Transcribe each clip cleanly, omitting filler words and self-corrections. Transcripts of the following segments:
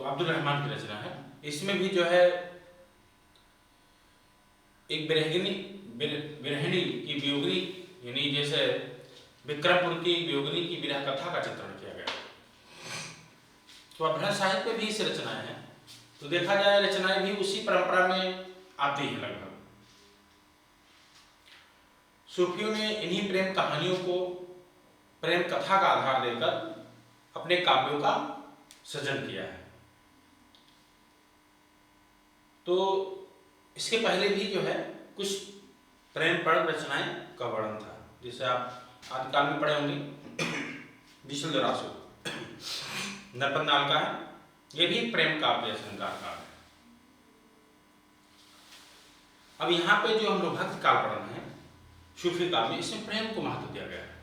अब्दुल रहमान की रचना है। इसमें भी जो है एक विरहिणी की वियोगिनी, यानी जैसे विक्रमपुर की वियोगिनी की विरह कथा का चित्रण किया गया। तो अपभ्रंश साहित्य में भी इस रचनाएं हैं। तो देखा जाए रचनाएं भी उसी परंपरा में आती हैं लगभग। सूफियों ने इन्हीं प्रेम कहानियों को प्रेम कथा का आधार देकर अपने काव्यों का सृजन किया है। तो इसके पहले भी जो है कुछ प्रेमपर रचनाएं का वर्णन था, जिसे आप आदिकाल में पढ़े होंगे। विशुद्धरासु नरपतनाल का है, ये भी प्रेम काव्य श्रृंगार काव्य है। अब यहाँ पे जो हम लोग भक्त काल पढ़ रहे हैं सूफी काव्य में, इसमें प्रेम को महत्व दिया गया है।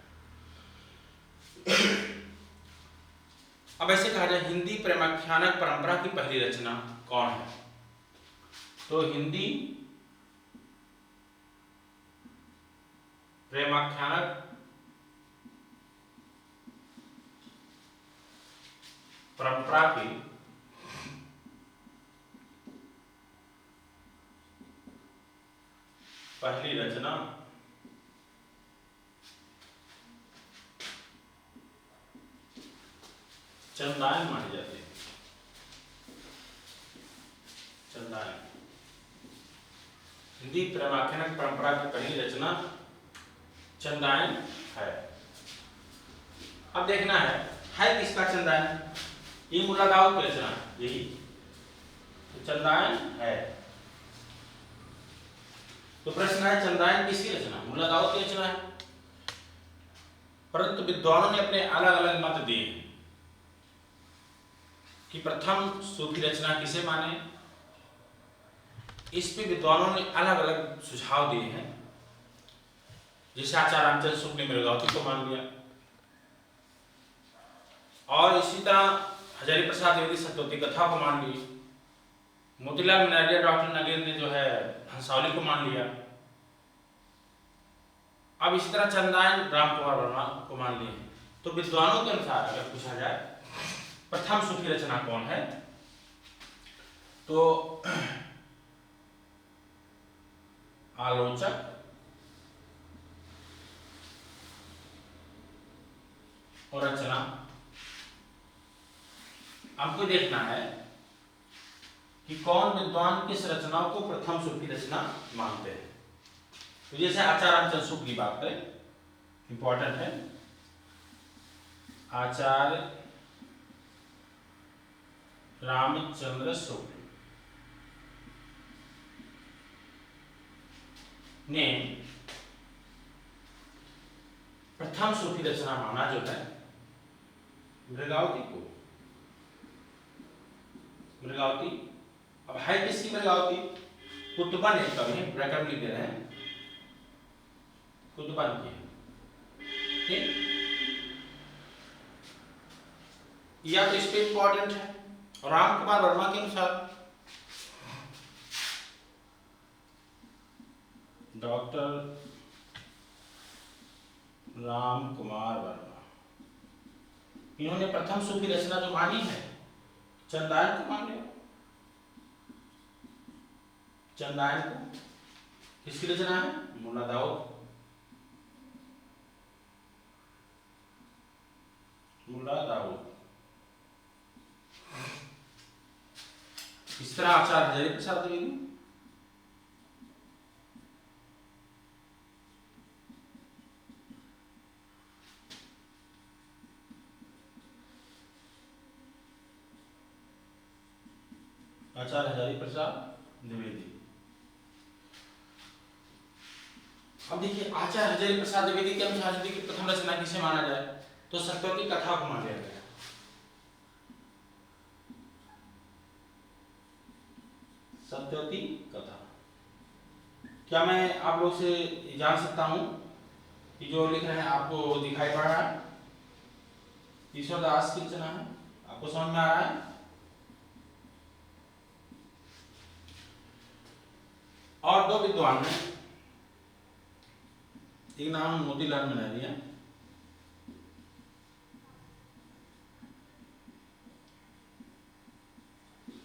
अब ऐसे कहा जाए हिंदी प्रेमाख्यानक परंपरा की पहली रचना कौन है? तो हिंदी प्रेमाख्यानक परंपरा की पहली रचना चंदायन मानी जाती है। चंदायन हिंदी प्रेमाख्यानक परंपरा की पहली रचना चंदायन है। अब देखना है किसका चंदायन? ये मुल्ला दाऊद की रचना, यही तो चंदायन है। तो प्रश्न है चंदायन किसकी रचना? मुल्ला दाऊद की रचना है। परंतु विद्वानों ने अपने अलग अलग मत दिए कि प्रथम सूफी रचना किसे माने। इस पे विद्वानों ने अलग अलग सुझाव दिए हैं। जैसे आचार्य रामचंद्र शुक्ल ने मृगावती को मान लिया, और इसी तरह हजारी प्रसाद द्विवेदी सत्यवती कथा को मान ली। मोतीलाल मिनारिया डॉक्टर नगेंद्र ने जो है हंसावली को मान लिया। अब इसी तरह चंदायन राम कुमार वर्मा को मान लिए। तो विद्वानों के अनुसार अगर पूछा जाए प्रथम सूफी रचना कौन है, तो आलोचक और रचना, आपको देखना है कि कौन विद्वान किस रचनाओं को प्रथम सूफी रचना मानते हैं। तो जैसे आचार्य रामचंद्र शुक्ल की बात करें, इंपॉर्टेंट है, आचार्य रामचंद्र शुक्ल ने प्रथम सूफी रचना माना जो है मृगावती को। मृगावती, अब है किसकी मृगावती? कुतुबन एक कवि है, ब्रैकेट लिख दे रहे हैं, कुतुबन की। ठीक, या तो इस पे इंपॉर्टेंट है। राम कुमार वर्मा के अनुसार, डॉक्टर राम कुमार वर्मा, इन्होंने प्रथम सूफी रचना जो मानी है चंदायन को मान लिया। चंदायन को किसकी रचना है? मुल्ला दाऊद। मुल्ला दाऊद। इस तरह आचार्य हजारी प्रसाद द्विवेदी, आचार्य हजारी प्रसाद द्विवेदी। अब देखिए आचार्य हजारी प्रसाद द्विवेदी के अनुसार यदि प्रथम रचना किसे माना जाए तो सत्यवती कथा को मान लिया गया। सत्यवती कथा, क्या मैं आप लोग से जान सकता हूं कि जो लिख रहे हैं आपको दिखाई पड़ रहा है? ईश्वर दास की रचना है, आपको समझ में आ रहा है? और दो विद्वान हैं, एक नाम मोतीलाल मिनारिया,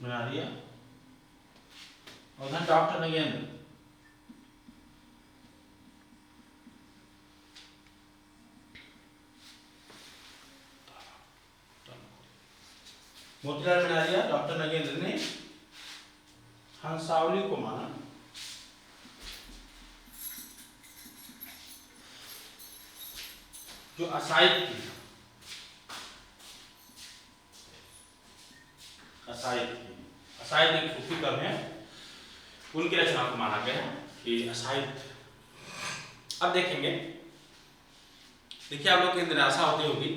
मनारिया और doctor Nagendra. Motilal L, doctor Nagendra ने हंसावली को माना जो असाइद थी, असाइद एक सूफी कवि है, उनकी रचना को माना गया कि असाइद। अब देखेंगे, देखिए आप लोग की निराशा होती होगी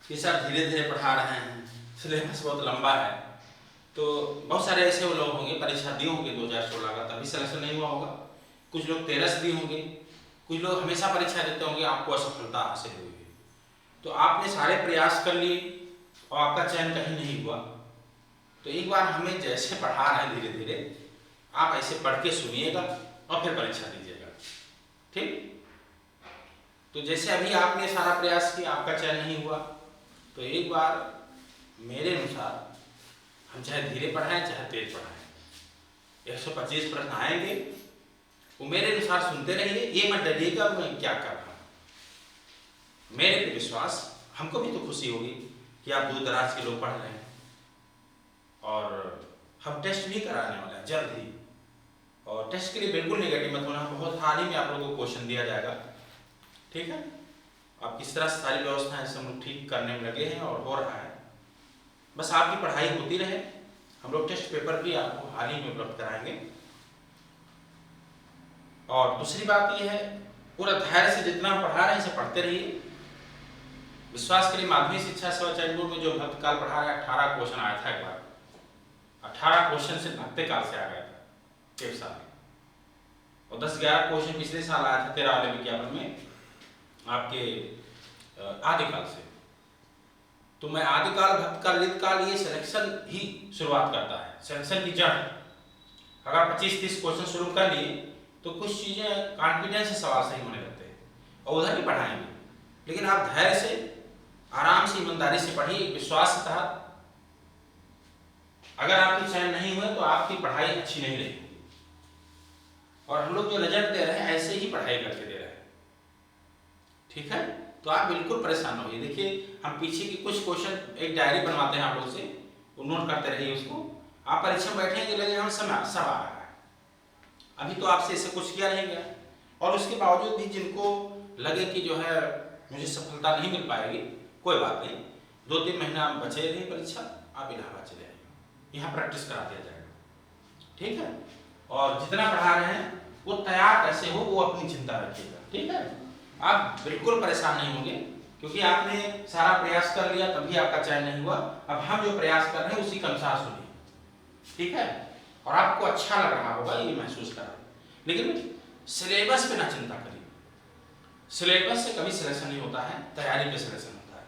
कि सर धीरे धीरे पढ़ा रहे हैं, सिलेबस बहुत लंबा है, तो बहुत सारे ऐसे वो लोग होंगे परीक्षा दिए होंगे 2016 का, तभी सिलेक्शन नहीं हुआ होगा। कुछ लोग 13 दिए होंगे, कुछ लोग हमेशा परीक्षा देते होंगे, आपको असफलता हासिल हुई। तो आपने सारे प्रयास कर लिए और आपका चयन कहीं नहीं हुआ, तो एक बार हमें जैसे पढ़ा रहे हैं धीरे धीरे आप ऐसे पढ़ के सुनिएगा और फिर परीक्षा दीजिएगा, ठीक। तो जैसे अभी आपने सारा प्रयास किया, आपका चयन नहीं हुआ, तो एक बार मेरे अनुसार हम चाहे धीरे पढ़ाएं चाहे तेज पढ़ाएं, 125 प्रश्न आएंगे, वो मेरे अनुसार सुनते रहिए, ये मत डरिएगा मैं क्या कर रहा हूं। मेरे पे विश्वास, हमको भी तो खुशी होगी कि आप दूर दराज के लोग पढ़ रहे हैं, और हम टेस्ट भी कराने वाले हैं जल्द ही, और टेस्ट के लिए बिल्कुल नेगेटिव मत होना, बहुत हाल ही में आप लोगों को क्वेश्चन दिया जाएगा, ठीक है। आप किस तरह से सारी व्यवस्थाएं सब लोग ठीक करने में लगे हैं और हो रहा है, बस आपकी पढ़ाई होती रहे। हम लोग टेस्ट पेपर भी आपको हाल ही में उपलब्ध कराएंगे। और दूसरी बात यह है, पूरा धैर्य से जितना पढ़ा रहे हैं इसे पढ़ते रहिए। विश्वास करिए, माध्यमिक शिक्षा सेवा चैनपुर में जो भक्तकाल पढ़ा रहा है, 18 क्वेश्चन आया था एक बार, 18 क्वेश्चन से भक्ति काल से आ गया था एक साल, और 10-11 क्वेश्चन पिछले साल आया था 13 वाले विज्ञापन में आपके आदिकाल से। तो मैं आदिकाल, भक्तकाल, ऋतकाल, ये सिलेक्शन ही शुरुआत करता है, सिलेक्शन की जड़। अगर 25-30 क्वेश्चन शुरू कर लिए तो कुछ चीजें कॉन्फिडेंस से सवाल सही होने लगते हैं और उधर भी पढ़ाएंगे, लेकिन आप धैर्य से, आराम से, ईमानदारी से पढ़िए, विश्वास के तहत। अगर आपकी चयन नहीं हुए तो आपकी पढ़ाई अच्छी नहीं रहेगी, और हम लोग जो रिजल्ट दे रहे हैं ऐसे ही पढ़ाई करके दे रहे हैं, ठीक है। तो आप बिल्कुल परेशान न होइए। देखिए हम पीछे की कुछ क्वेश्चन एक डायरी बनवाते हैं आप लोग से, वो नोट करते रहिए उसको। आप परीक्षा में बैठेंगे लगे हम सब आ रहा है, अभी तो आपसे इससे कुछ किया नहीं गया, और उसके बावजूद भी जिनको लगे कि जो है मुझे सफलता नहीं मिल पाएगी, कोई बात नहीं, 2-3 महीना बचे रही परीक्षा, आप इलाहाबाद चले आइए, यहाँ प्रैक्टिस करा दिया जाएगा, ठीक है। और जितना पढ़ा रहे हैं वो तैयार कैसे हो वो अपनी चिंता रखिएगा, ठीक है। आप बिल्कुल परेशान नहीं होंगे, क्योंकि आपने सारा प्रयास कर लिया तभी आपका चयन नहीं हुआ। अब हम जो प्रयास कर रहे हैं उसी के अनुसार सुनिए, ठीक है, और आपको अच्छा लग रहा होगा ये महसूस कर रहा है। लेकिन सिलेबस पे ना चिंता करिए, सिलेबस से कभी सिलेक्शन नहीं होता है, तैयारी पे सिलेक्शन होता है।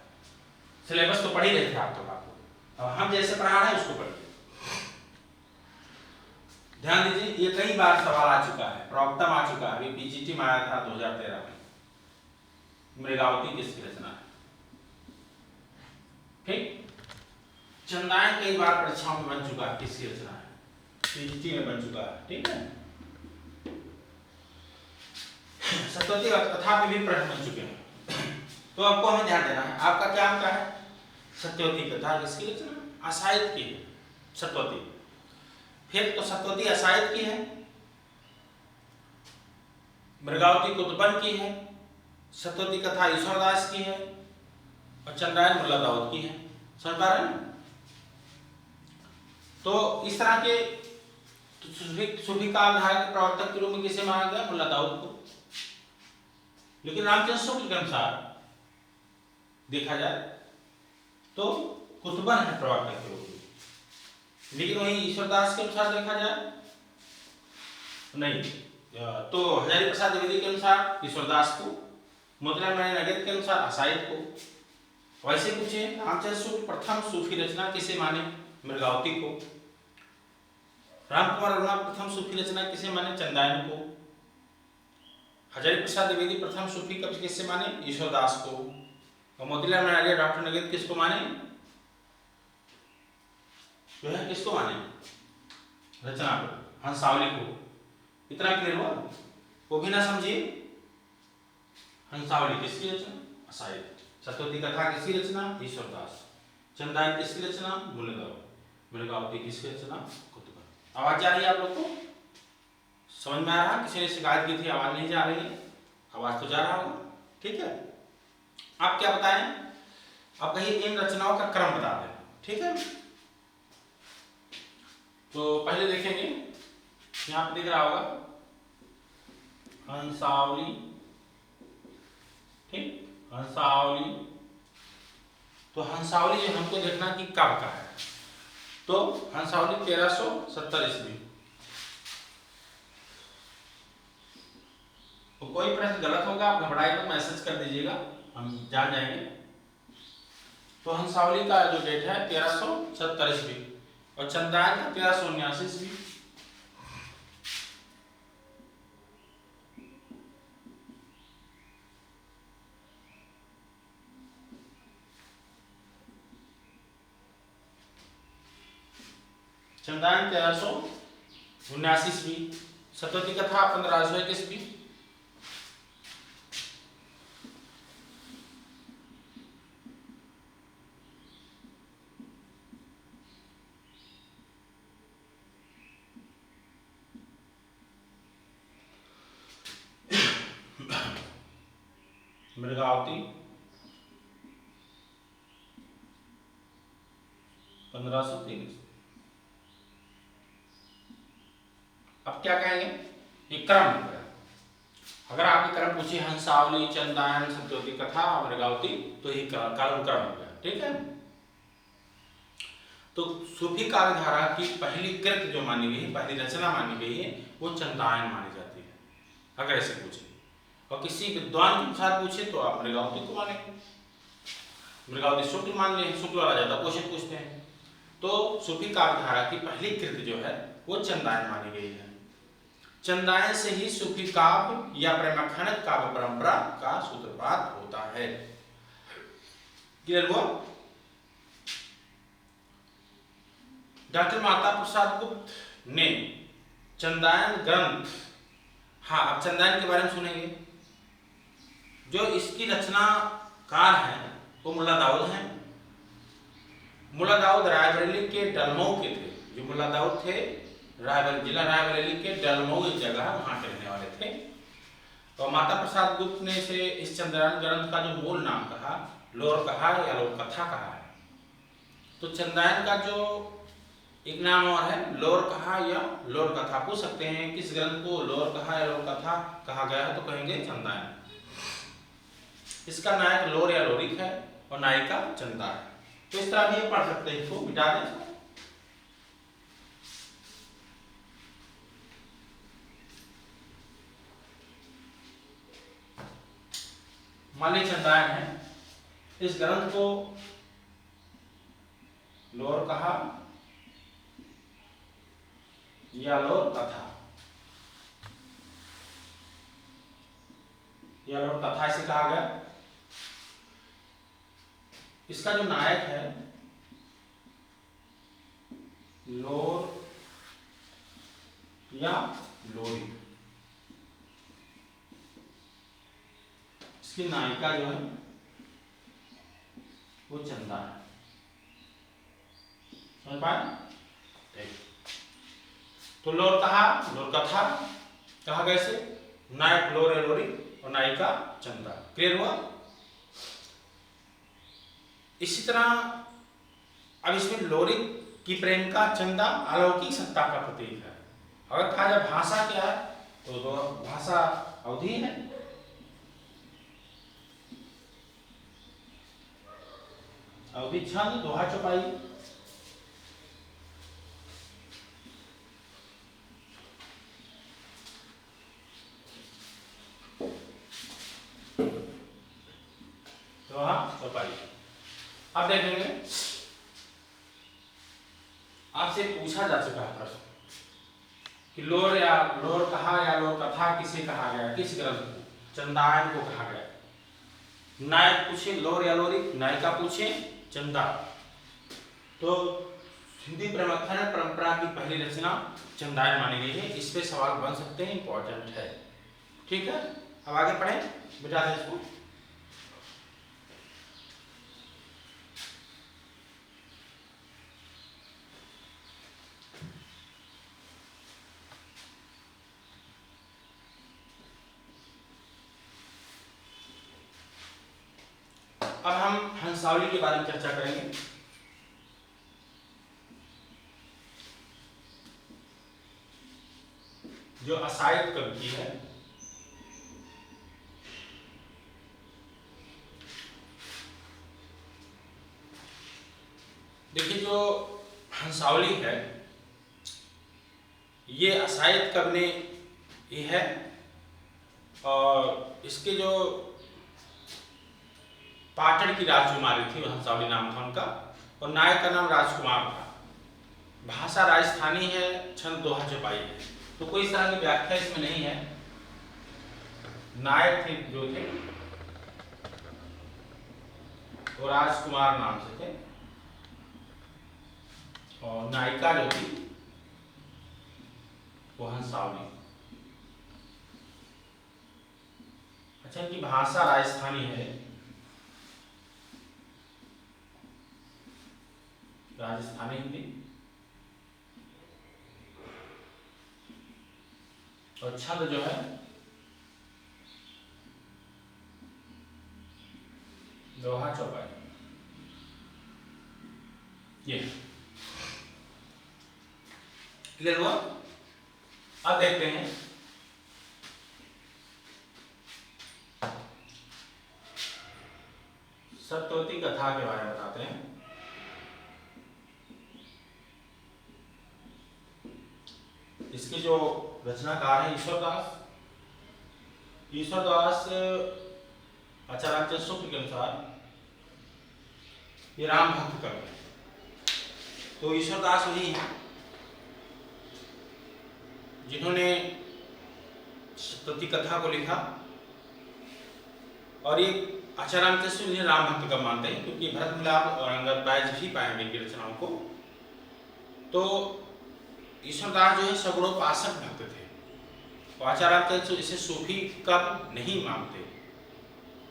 सिलेबस तो पढ़ ही रहे थे आप तो, आपको अब हम जैसे पढ़ा रहे हैं उसको पढ़िए। ध्यान दीजिए, ये कई बार सवाल आ चुका है, प्रवक्तम आ चुका है, अभी पीजीटी में आया था 2013 में, मृगावती किसकी रचना है, ठीक। चंदायन कई बार परीक्षाओं में बन चुका है, किसकी रचना है, पीजीटी में बन चुका है, ठीक है। सतवती कथा पे भी प्रश्न बन चुके हैं, तो आपको हमें ध्यान देना है। आपका क्या अंक है, सत्यवती कथा किसकी रचना, असाइद की है, सतवती। फिर तो सतवती असाइद की है, मृगावती कुतुबन की है, सतवती कथा ईश्वरदास की है, और चंद्रायन मुल्ला दाऊद की है। समझ पा रहे हैं? तो इस तरह के सूफी काल धारक प्रवर्तक के रूप में किसे माना गया, मुल्ला दाऊद को। लेकिन रामचंद्र शुक्ल के अनुसार देखा जाए तो कुतुबन है प्रवर्तक के रूप में, लेकिन वही ईश्वरदास के अनुसार देखा जाए नहीं, तो हजारी प्रसाद द्विवेदी के अनुसार ईश्वरदास को, मोतीलाल नगेंद्र के अनुसार असाइद को। वैसे पूछे रामचंद्र शुक्ल प्रथम सूफी रचना किसे माने, मृगावती को। रामकुमार वर्मा प्रथम सूफी रचना किसे माने, चंदायन को। हजारी प्रसाद द्विवेदी प्रथम सूफी कवि किसे माने, ईश्वरदास को। और मोतीलाल नगेंद्र, डॉक्टर नगेंद्र किसको माने, जो है किसको माने, रचना को, हंसावली को। इतना क्लियर हुआ। वो भी ना समझिए, हंसावली किसकी रचना, असाइद। सतवती कथा किसकी रचना, ईश्वरदास। चंदायन किसकी रचना, मृगावती किसकी रचना, कुतुब। आवाज जा रही है आप लोग को, समझ में आ रहा? किसी ने शिकायत की थी आवाज नहीं जा रही है, आवाज तो जा रहा होगा, ठीक है। आप क्या बताएं, आप कहीं इन रचनाओं का क्रम बता दें, ठीक है। तो पहले देखेंगे, यहां पर दिख रहा होगा हंसावली, ठीक, हंसावली। तो हंसावली जो हमको देखना कि कब का है, तो हंसावली 1370 ईस्वी। तो कोई प्रश्न गलत होगा आप घबराए तो मैसेज कर दीजिएगा, हम जान जाएंगे। तो हंसावली का जो डेट है 1370 ईस्वी और चंदायन का 1379 ईस्वी। चंदायन 1379 ईस्वी। सतवती कथा 1501 ईस्वी। मृगावती 1523। अब क्या कहेंगे, ये क्रम है। अगर आपके क्रम पूछे हंसावली, चंदायन, सत्यवती कथा, मृगावती, तो ये काल क्रम हो गया, ठीक है। तो सूफी काव्य धारा की पहली कृत जो मानी गई है, पहली रचना मानी गई है, वो चंदायन मानी जाती है, अगर ऐसे पूछे। और किसी विद्वान के साथ पूछे तो आप मृगावती को मानेंगे, मृगावती शुक्ल मान लें, शुक्ल वाला ज्यादा क्वेश्चन पूछते हैं। तो सूफी काव्य धारा की पहली कृत जो है वो चंदायन मानी गई है। चंदायन से ही सूफी काव्य या प्रेमाख्यानक काव्य परंपरा का सूत्रपात होता है। क्लियर हुआ? डॉक्टर माता प्रसाद गुप्त ने चंदायन ग्रंथ, हाँ अब चंदायन के बारे में सुनेंगे। जो इसकी रचनाकार हैं वो मुल्ला दाऊद हैं। मुल्ला दाऊद रायबरेली के डलमऊ के थे। जो मुल्ला दाऊद थे रायबरेली, जिला रायबरेली के डलमऊ एक जगह है, वहां के रहने वाले थे। और माता प्रसाद गुप्त ने इसे इस चंदायन ग्रंथ का जो मूल नाम कहा, लोर कहा या लोर कथा कहा है। तो चंदायन का जो एक नाम और है लोर कहा या लोर कथा। पूछ सकते हैं किस ग्रंथ को लोर कहा या लोर कथा कहा गया है, तो कहेंगे चंदायन। इसका नायक लोर या लोरिक है और नायिका चंदा है। तो इस तरह भी पढ़ सकते हैं, इसको मिटा दें। मान लीजिए चंदायन है, इस ग्रंथ को लोर कहा या लोर कथा या लोर कथा इसे कहा गया। इसका जो नायक है लोर या लोरी, इसकी नायिका जो है वो चंदा है। समझ पाए? तो लोर कहा, लोर कथा कहा गया से, नायक लोर या लोरी और नायिका चंदा। क्लियर हुआ? इसी तरह अब इसमें लोरी की प्रेमिका चंदा अलौकिक सत्ता का प्रतीक है। अगर कहा जाए भाषा क्या है, तो भाषा अवधि है। अवधि छंद, दोहा, चौपाई। दोहा, चौपाई। अब देखेंगे, आपसे पूछा जा चुका है प्रश्न कि लोर कहा या लोर कथा किसे कहा गया, किस ग्रंथ को? चंदायन को कहा गया। नायक पूछे लोर या लोरी, नायिका पूछे चंदा। तो हिंदी प्रमथन परंपरा की पहली रचना चंदायन मानी गई है। इस पे सवाल बन सकते हैं, इंपॉर्टेंट है। ठीक है, अब आगे पढ़ें, बुझा दें इसको। अब हम हंसावली के बारे में चर्चा करेंगे। जो असायत कवि की है। देखिए, जो हंसावली है ये असायत कवि ने ये है, और इसके जो पाटन की राजकुमारी थी, हंसावली नाम था उनका, और नायक का नाम राजकुमार था। भाषा राजस्थानी है, छंद दोहा चौपाई है, तो कोई इस तरह की व्याख्या इसमें नहीं है। नायक थे जो थे वो राजकुमार नाम से थे, और नायिका जो थी वो हंसावली। अच्छा, इनकी भाषा राजस्थानी है, राजस्थानी हिंदी, और छंद जो है दोहा चौपाई। ये क्लियर हुआ? अब देखते हैं सत्यवती कथा के बारे में, बताते हैं। इसके जो रचनाकार है ईश्वरदास आचार्य शुक्ल के अनुसार ये राम भक्त कवि है। तो ईश्वरदास वही है जिन्होंने सत्यवती कथा को लिखा, और ये आचार्य इन्हें राम भक्त कवि मानते हैं, क्योंकि भरत मिलाप और अंगद बैज ही पाएंगे इनकी रचनाओं को। तो ईश्वरदास जो है सगुणोपासक भक्त थे, और आचार्य इसे सूफी कवि नहीं मानते।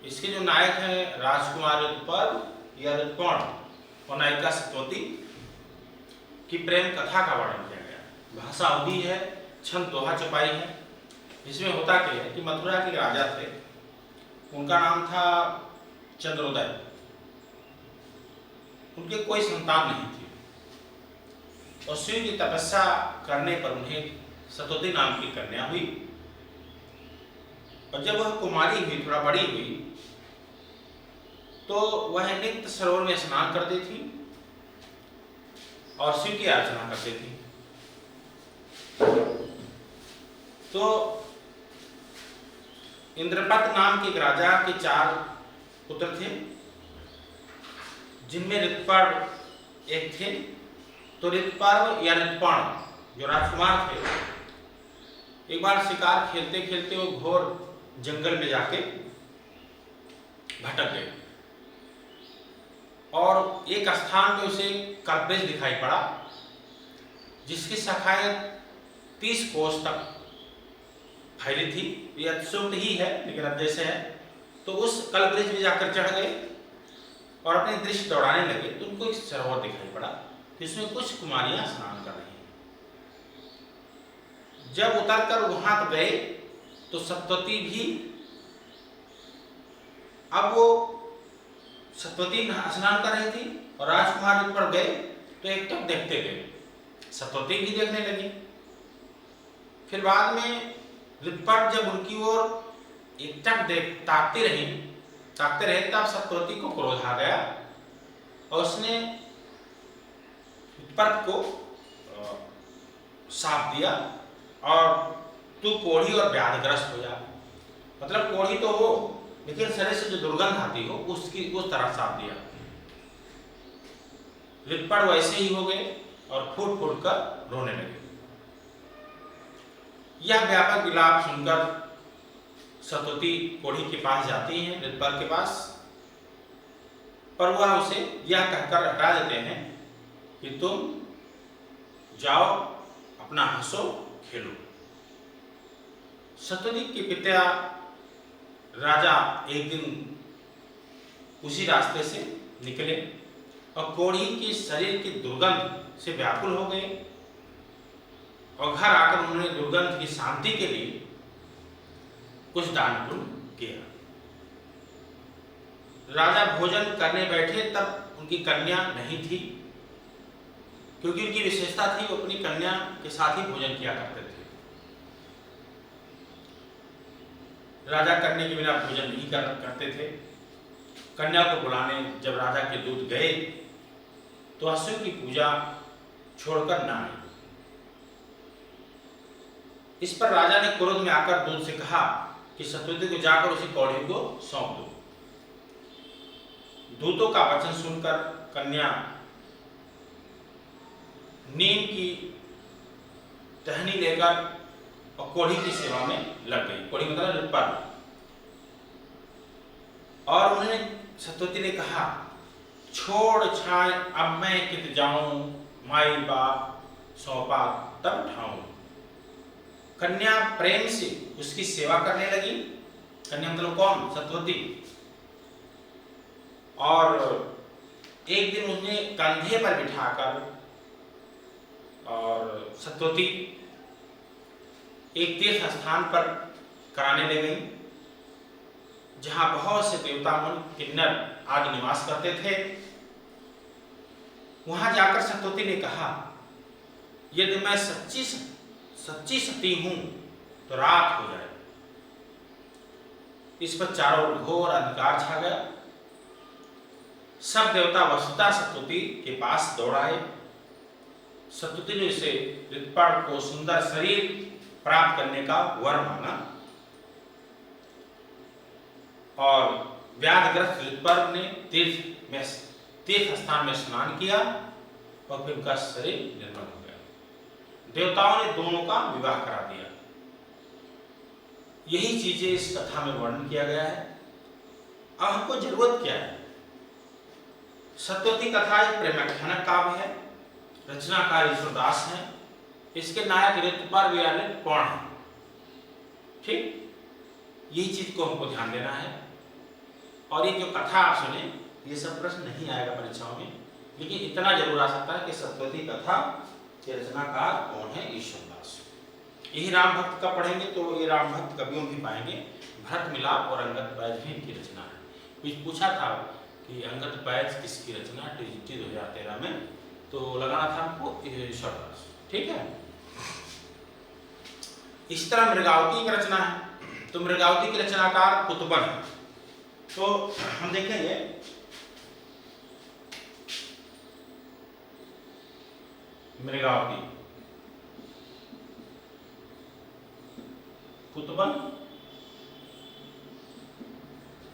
इसके जो नायक हैं राजकुमार ऋतुपर्व या ऋतुपर्ण, और नायिका सत्यवती की प्रेम कथा का वर्णन किया गया। भाषा अवधी है, छंद दोहा चौपाई है। इसमें होता क्या है कि मथुरा के राजा थे, उनका नाम था चंद्रोदय। उनके कोई संतान नहीं थी, और शिव की तपस्या करने पर उन्हें सत्यवती नाम की कन्या हुई। और जब वह कुमारी हुई, थोड़ा बड़ी हुई, तो वह नित्य सरोवर में स्नान करती थी और शिव की आराधना करती थी। तो इंद्रपत नाम के एक राजा के 4 पुत्र थे, जिनमें ऋतुपर्व एक थे। तो ऋतुपर्व या ऋतुपर्ण जो राजकुमार थे, एक बार शिकार खेलते खेलते वो घोर जंगल में जाके भटक गए, और एक स्थान पे उसे कल्पवृक्ष दिखाई पड़ा, जिसकी शाखाएं 30 कोस तक फैली थी। ये अतिशयोक्ति ही है, लेकिन अब जैसे है, तो उस कल्पवृक्ष में जाकर चढ़ गए और अपने दृष्टि दौड़ाने लगे, तो उनको एक सरोवर दिखाई पड़ा, जिसमें कुछ कुमारियां स्नान कर रही हैं। जब उतरकर वहां गए तो सत्यवती भी, अब वो सत्यवती स्नान कर रही थी और राजकुमार ऊपर गए तो एकटक देखते गए, सत्यवती भी देखने लगी। फिर बाद में ऋतुपर्व जब उनकी ओर एकटक ताकते रहे, तब सत्यवती को क्रोध आ गया और उसने ऋतुपर्व को शाप दिया, और तू कोढ़ी और व्याधिग्रस्त हो जा। मतलब कोढ़ी तो हो, लेकिन शरीर से जो दुर्गंध आती हो उसकी उस तरह साफ दिया। ऋतुपर्व वैसे ही हो गए और फूट फूट कर रोने लगे। यह व्यापक विलाप सुनकर सत्यवती कोढ़ी के पास जाती हैं, ऋतुपर्व के पास, पर वह उसे यह कहकर हटा देते हैं कि तुम जाओ अपना हंसो खेलो। सत्यवती के पिता राजा एक दिन उसी रास्ते से निकले और कोढ़ी के शरीर की दुर्गंध से व्याकुल हो गए और घर आकर उन्होंने दुर्गंध की शांति के लिए कुछ दान पुण्य किया। राजा भोजन करने बैठे तब उनकी कन्या नहीं थी, क्योंकि उनकी विशेषता थी वो अपनी कन्या के साथ ही भोजन किया करते थे। राजा कन्या के बिना भोजन नहीं करते थे। कन्या को बुलाने जब राजा के दूत गए तो अश्व की पूजा छोड़कर ना आई। इस पर राजा ने क्रोध में आकर दूत से कहा कि सत्यवती को जाकर उसी कौड़ी को सौंप दो। दूतों का वचन सुनकर कन्या नीम की टहनी लेकर और कोढ़ी की सेवा में लग गई। कोढ़ी मतलब रिपर। और उन्होंने सत्यवती ने कहा, छोड़ छाए अब मैं कित जाऊं, माई बाप सौंपा तब ठाऊं। कन्या प्रेम से उसकी सेवा करने लगी। कन्या मतलब कौन? सत्यवती। और एक दिन उसने कंधे पर बिठाकर और सत्यवती एक तीर्थ स्थान पर कराने ले गई, जहां बहुत से देवता मुनि किन्नर आदि निवास करते थे। वहां जाकर सत्यवती ने कहा, यदि मैं सच्ची सती हूं तो रात हो जाए। इस पर चारों ओर घोर अंधकार छा गया। सब देवता वस्तुतः सत्यवती के पास दौड़ आए। सत्यवती ने उसे ऋतुपर्ण को सुंदर शरीर प्राप्त करने का वर मांगा और व्याधिग्रस्त ऋतुपर्ण ने तीर्थ स्थान में स्नान किया और फिर उनका शरीर निर्मल हो गया। देवताओं ने दोनों का विवाह करा दिया। यही चीजें इस कथा में वर्णन किया गया है। अब हमको जरूरत क्या है? सत्यवती कथा एक प्रेमाख्यानक काव्य है। रचनाकार ईश्वरदास हैं। इसके नायक ऋतुपर्ण कौन है? ठीक, यही चीज को हमको ध्यान देना है। और ये जो कथा आप सुने, ये सब प्रश्न नहीं आएगा परीक्षाओं में, लेकिन इतना जरूर आ सकता है कि सत्यवती कथा के रचनाकार कौन है? ईश्वरदास। यही राम भक्त का पढ़ेंगे तो ये राम भक्त कवियों भी पाएंगे। भरत मिलाप और अंगद पैज भी इनकी रचना है। कुछ पूछा था कि अंगद पैज किसकी रचना? टीजीटी 2013 में, तो लगाना था हमको ईश्वरदास। ठीक है। इस तरह मृगावती की रचना है, तो मृगावती की रचनाकार कुतुबन है। तो हम देखेंगे मृगावती कुतुबन।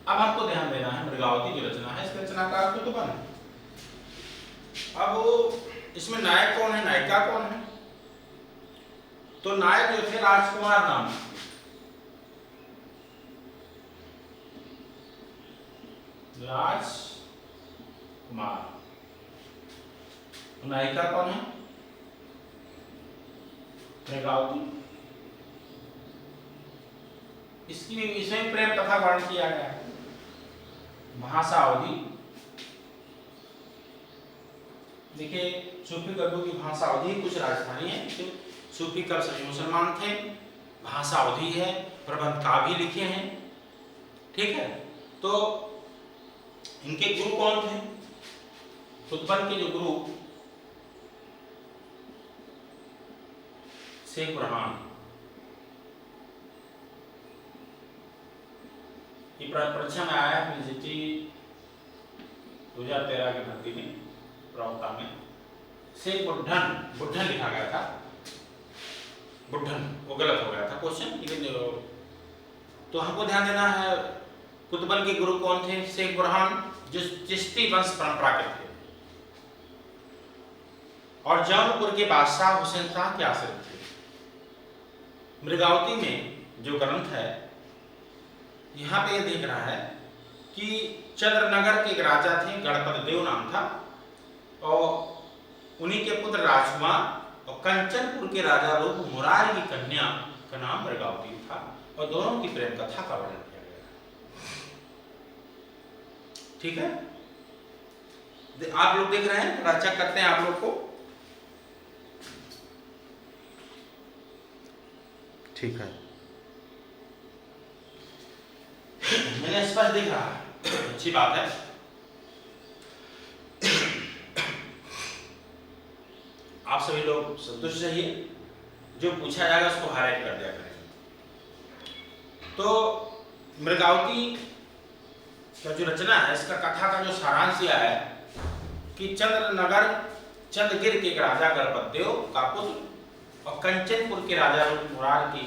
अब हमको ध्यान देना है, मृगावती की रचना है, इसकी रचनाकार कुतुबन है। अब इसमें नायक कौन है, नायिका कौन है? तो नायक जो थे राजकुमार नाम, राजकुमार। नायिका कौन है? मृगावती। इसमें प्रेम कथा वर्णन किया गया है। भाषावधि, देखिए सूफी कवियों की भाषावधि कुछ राजस्थानी है, तो सूफी कवि सभी मुसलमान थे। भाषावधि है, प्रबंध काव्य लिखे हैं। ठीक है। तो इनके गुरु कौन थे? कुतुबन के जो गुरु शेख बुरहान, ये परीक्षा में आया है। पीजीटी 2013 की भर्ती में प्रवक्ता में शेख बुढ़न लिखा गया था। बुढ़न वो गलत हो गया था क्वेश्चन, लेकिन तो हमको ध्यान देना है कुतुबन के गुरु कौन थे? शेख बुरहान, जो चिश्ती वंश परंपरा के थे और जौनपुर के बादशाह हुसैन शाह के आश्रित थे। मृगावती में जो ग्रंथ है, यहाँ पे ये देख रहा है कि चंद्रनगर के एक राजा थे, गणपत देव नाम था, और उन्हीं के पुत्र राजकुमार और कंचनपुर के राजा रूप मुरार की कन्या का नाम मृगावती था और दोनों की प्रेम कथा का वर्णन किया गया। ठीक है, आप लोग देख रहे हैं, थोड़ा चेक करते हैं आप लोग को। ठीक है, मैंने स्पष्ट दिख रहा है, अच्छी बात है। आप सभी लोग संतुष्ट रहिए, जो पूछा जाएगा उसको हाईलाइट कर दिया करें। तो मृगावती का जो रचना है, इसका कथा का जो सारांश यह है कि चंद्रनगर चंद्रगिर के एक राजा गणपतदेव का पुत्र और कंचनपुर के राजा मुरार की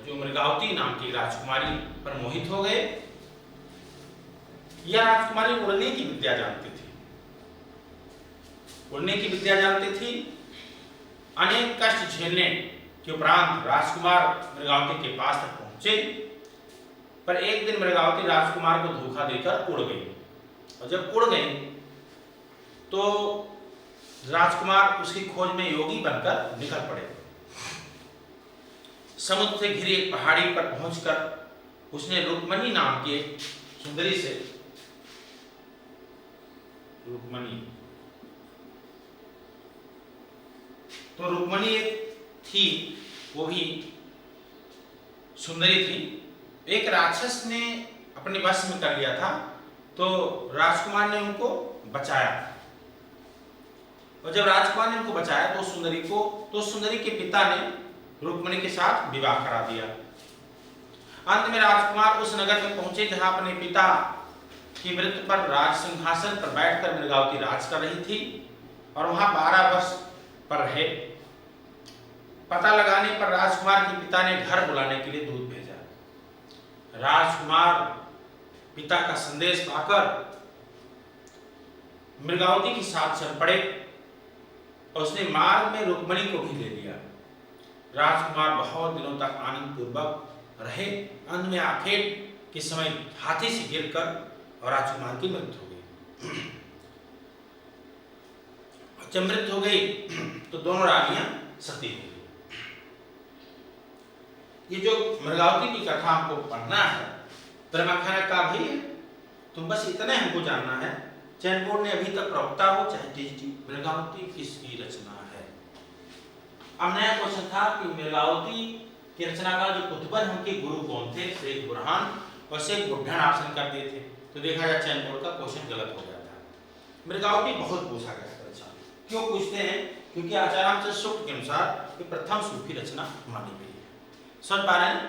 जो मृगावती नाम की राजकुमारी पर मोहित हो गए। यह राजकुमारी उड़ने की विद्या जानती थी, उड़ने की विद्या जानती थी। अनेक कष्ट झेलने के उपरांत राजकुमार मृगावती के पास तक पहुंचे, पर एक दिन मृगावती राजकुमार को धोखा देकर उड़ गई और जब उड़ गई तो राजकुमार उसकी खोज में योगी बनकर निकल पड़े। समुद्र से घिरी एक पहाड़ी पर पहुंचकर उसने रुक्मणी नाम की एक सुंदरी से, रुक्मणी, तो रुक्मणी एक थी, वो भी सुंदरी थी। एक राक्षस ने अपने वश में कर लिया था, तो राजकुमार ने उनको बचाया और जब राजकुमार ने उनको बचाया तो सुंदरी के पिता ने रुक्मणी के साथ विवाह करा दिया। अंत में राजकुमार उस नगर में पहुंचे जहां अपने पिता की मृत्यु पर राज सिंहासन पर बैठकर मृगावती राज कर रही थी और वहां 12 वर्ष पर रहे। पता लगाने पर राजकुमार के पिता ने घर बुलाने के लिए दूत भेजा। राजकुमार पिता का संदेश पाकर मृगावती के साथ चल पड़े और उसने मार्ग में रुक्मणी को भी ले लिया। राजकुमार बहुत दिनों तक आनंद पूर्वक रहे। अंत में आखेट के समय हाथी से गिरकर और राजकुमार की मृत्यु हो गई। जब मृत्यु हो गई तो दोनों रानियां सती हो गई। ये जो मृगावती की कथा आपको पढ़ना है, ब्रह्माख्यान का भी है, तो बस इतने हमको जानना है। चयन बोर्ड ने अभी तक प्रवक्ता हो चाहे टीजी, मृगावती किसकी रचना है। अब नया क्वेश्चन था कि मृगावती की रचना का जो कुतुबन उनके गुरु कौन थे, शेख बुरहान और शेख बुढ़न ऑप्शन कर दिए थे, तो देखा जाए चयन बोर्ड का क्वेश्चन गलत हो गया था। मृगावती बहुत पूछा गया रचना, क्यों पूछते हैं, क्योंकि आचार्य रामचंद्र शुक्ल के अनुसार ये प्रथम सूफी रचना मानी गई है। समझ पा रहे हैं।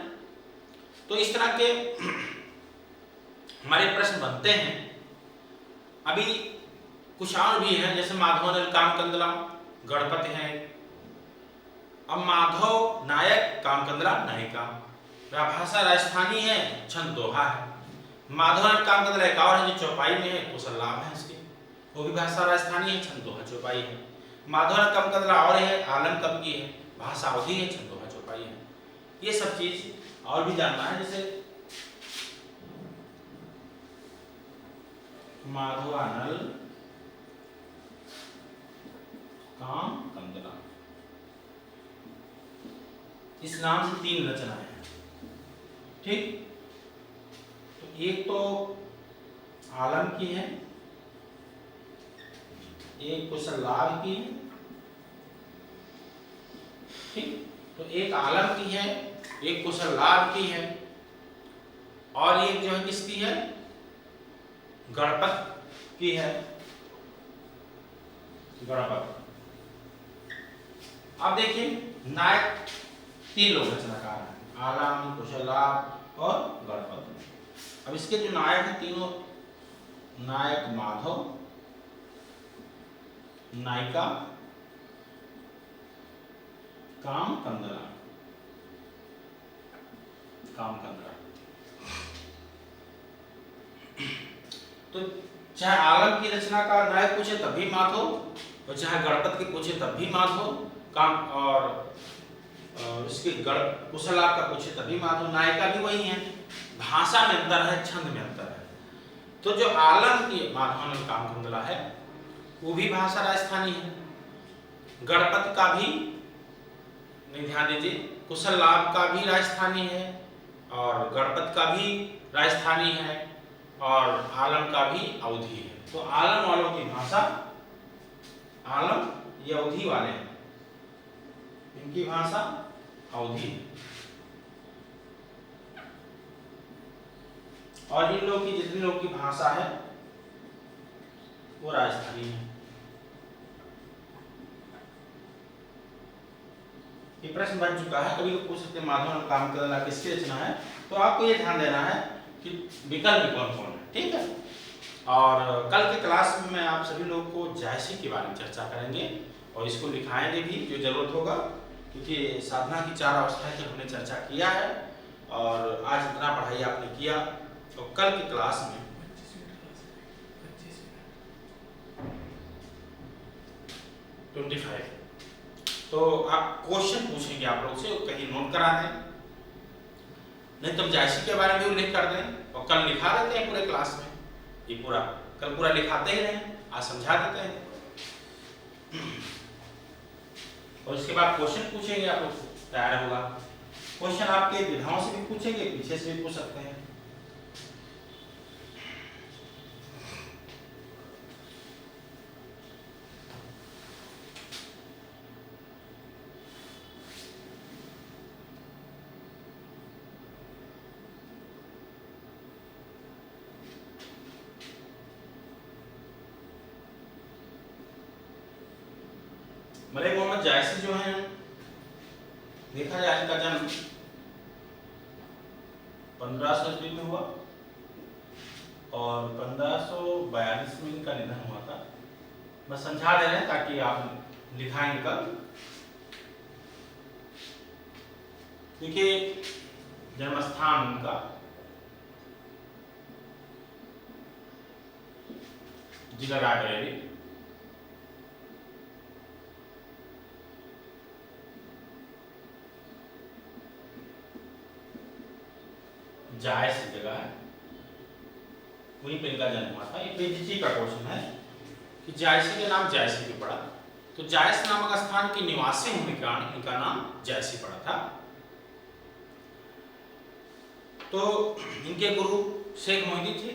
तो इस तरह के हमारे प्रश्न बनते हैं। अभी कुछ और भी है, जैसे माधव कामकंदला गणपति हैं। अब माधव नायक, कामकंदला नायिका। भाषा राजस्थानी है, छंद दोहा है। माधव कामकंदला एक और है जो चौपाई में है, कुशल लाभ है इसके, वो भी भाषा राजस्थानी है, छंद दोहा चौपाई है। माधव कामकंदला और है, आलम कब की है, भाषा अवधि है, छंद दोहा चौपाई है। ये सब चीज और भी जानना है। जैसे माधवानल कामकंदला, इस नाम से 3 रचनाएं हैं। ठीक, तो एक तो आलम की है, एक कुशल लाभ की है। ठीक, तो एक आलम की है, एक कुशल लाभ की है और एक जो है किसकी है, गणपत की है, गणपत। अब देखिए नायक 3 लोग रचनाकार हैं, आलम, कुशल लाभ और गणपत। अब इसके जो नायक हैं तीनों, नायक माधव, नायिका कामकंदला, कामकंदला। तो चाहे आलम की रचना का नायक पूछे तब भी माधव और चाहे गणपत के पूछे तब भी माधव, काम और इसके कुशल लाभ का पूछे तभी माधव। नायिका भी वही है, भाषा में अंतर है, छंद में अंतर है। तो जो आलम की माधव कामकंदला है वो भी भाषा राजस्थानी है, गणपत का भी, नहीं ध्यान दीजिए, कुशल लाभ का भी राजस्थानी है और गणपत का भी राजस्थानी है और आलम का भी अवधी है। तो आलम वालों की भाषा, आलम ये अवधी वाले हैं, इनकी भाषा अवधी है और इन लोग की, जितने लोग की भाषा है वो राजस्थानी है। ये प्रश्न बन चुका है, कभी तो पूछ सकते हैं माधव काम करना किसकी रचना है, तो आपको ये ध्यान देना है कि विकल्प कौन कौन है, ठीक है। और कल के क्लास में मैं आप सभी लोगों को जायसी के बारे में चर्चा करेंगे और इसको लिखाएंगे भी जो जरूरत होगा, क्योंकि साधना की 4 अवस्थाएं तो हमने चर्चा किया है और आज इतना पढ़ाई आपने किया, तो कल की क्लास में 25 तो आप क्वेश्चन पूछेंगे आप लोग से, कहीं नोट करा दें, नहीं तो जायसी के बारे में उल्लेख कर दें और कल लिखा देते हैं पूरे क्लास में, ये पूरा कल पूरा लिखाते ही रहें, आज समझा देते हैं और उसके बाद क्वेश्चन पूछेंगे आप लोग से, तैयार होगा। क्वेश्चन आपके विधाओं से भी पूछेंगे, पीछे से भी पूछ सकते हैं। मलिक मोहम्मद जायसी जो हैं, देखा जाए इनका जन्म 1500 ईस्वी में हुआ और 1542 में इनका निधन हुआ था। बस समझा दे रहे हैं ताकि आप लिखाएंगे कल। देखिए जन्म स्थान उनका जिला रायबरेली, जायसी जगह है, वहीं पे इनका जन्म हुआ था। ये पीजीटी का क्वेश्चन है कि जायसी के नाम जायसी क्यों पड़ा, तो जायस नामक स्थान के निवासी होने के कारण इनका नाम जायसी पड़ा था। तो इनके गुरु शेख मोहिदी थे।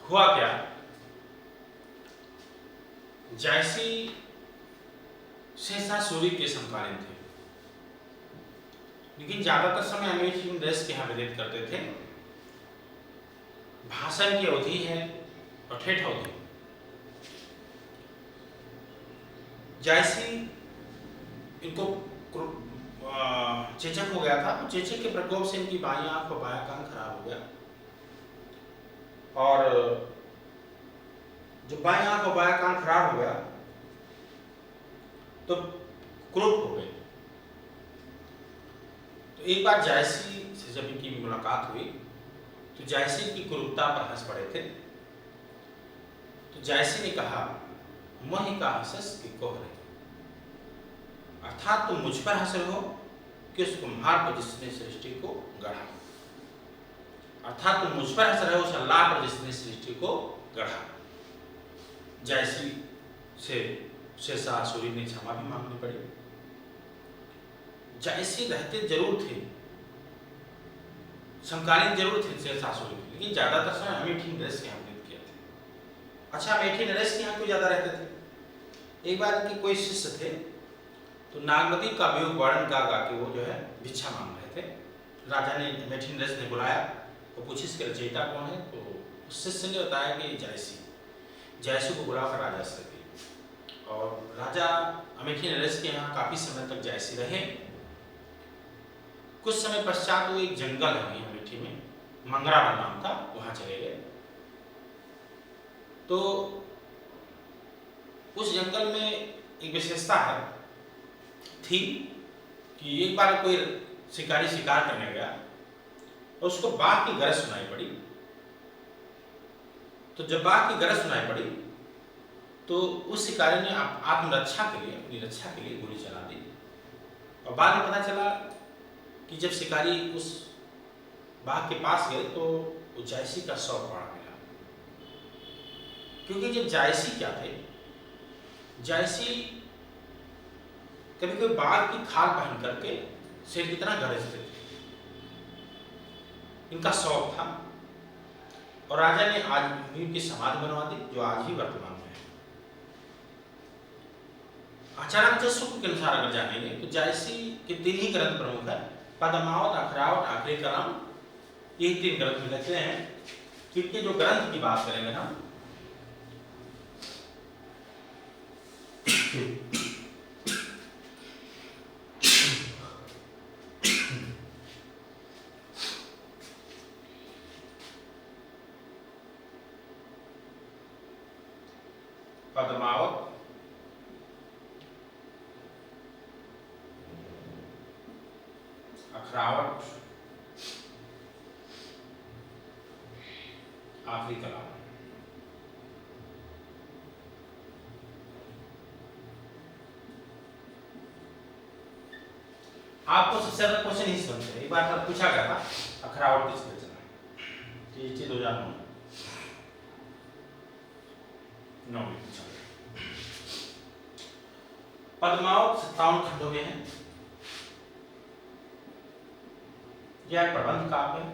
हुआ क्या, जायसी शेषा सूरी के समकालीन थे, लेकिन ज्यादातर समय अमेरिकी देश के यहाँ व्यतीत करते थे। भाषण की अवधि है और ठेठ अवधि। जायसी इनको चेचक हो गया था, तो चेचक के प्रकोप से इनकी बाईं आंख और बायां कान खराब हो गया और जब बाईं आंख और बायां कान खराब हो गया तो क्रुद्ध हो गए। तो एक बार जायसी से जब इनकी मुलाकात हुई तो जायसी की क्रूरता पर हंस पड़े थे। तो जायसी ने कहा, मोहि का हंसस कि कोहरे, अर्थात तुम मुझ पर हंस रहे हो कि उस कुम्हार पर जिसने सृष्टि को गढ़ा, अर्थात तुम मुझ पर हंस रहे हो उस अल्लाह पर जिसने सृष्टि को गढ़ा। जायसी से शेषा सूरी ने क्षमा भी मांगनी पड़ी। जायसी रहते जरूर थे, समकालीन जरूर थे शेषा सूरी, लेकिन ज्यादातर समय अमेठी नरेश के यहाँ व्यतीत किया था। अच्छा, अमेठी नरेश के यहाँ क्यों ज्यादा रहते थे? एक बार इनके कोई शिष्य थे, तो नागमती का वियोग वर्णन गा गा के वो जो है भिक्षा मांग रहे थे। राजा ने, अमेठी नरेश ने बुलाया, वो पूछी इसके रचयिता कौन है, तो उस शिष्य ने बताया कि जायसी। जायसी को बुलाकर राजा से दी और राजा अमेठी नरेश के यहाँ काफी समय तक जायसी रहे। कुछ समय पश्चात वो एक जंगल है अमेठी में, मंगरावन नाम था, वहां चले गए। तो उस जंगल में एक विशेषता है थी कि एक बार कोई शिकारी शिकार करने गया और उसको बाघ की गरज सुनाई पड़ी। तो जब बाघ की गरज सुनाई पड़ी तो उस शिकारी ने आत्मरक्षा के लिए, अपनी रक्षा के लिए गोली चला दी और बाद में पता चला कि जब शिकारी उस बाघ के पास गए तो वो जायसी का शव पड़ा मिला। क्योंकि जब जायसी क्या थे, जैसी कभी कभी बाघ की खाल पहन करके शेर की तरह गरजते थे। इनका शौक था और राजा ने आज भी इनकी समाधि बनवा दी, जो आज ही वर्तमान में है। आचार्य शुक्ल के अनुसार अगर जानेंगे तो जायसी के 3 ही ग्रंथ प्रमुख है, पद्मावत, अखरावत, आखिरी कलाम, ये 3 ग्रंथ में लिखते हैं। इनके जो ग्रंथ की बात करेंगे हम, पद्मावत, अखरावत, आखिरी कलाम। आपको सबसे ज्यादा क्वेश्चन ही समझते हैं, एक बार तब पूछा गया था अखरावत किस रचना है, ये चीज 2009 में पूछा गया। पद्मावत 57 खंडों में है। यह एक प्रबंध काव्य है।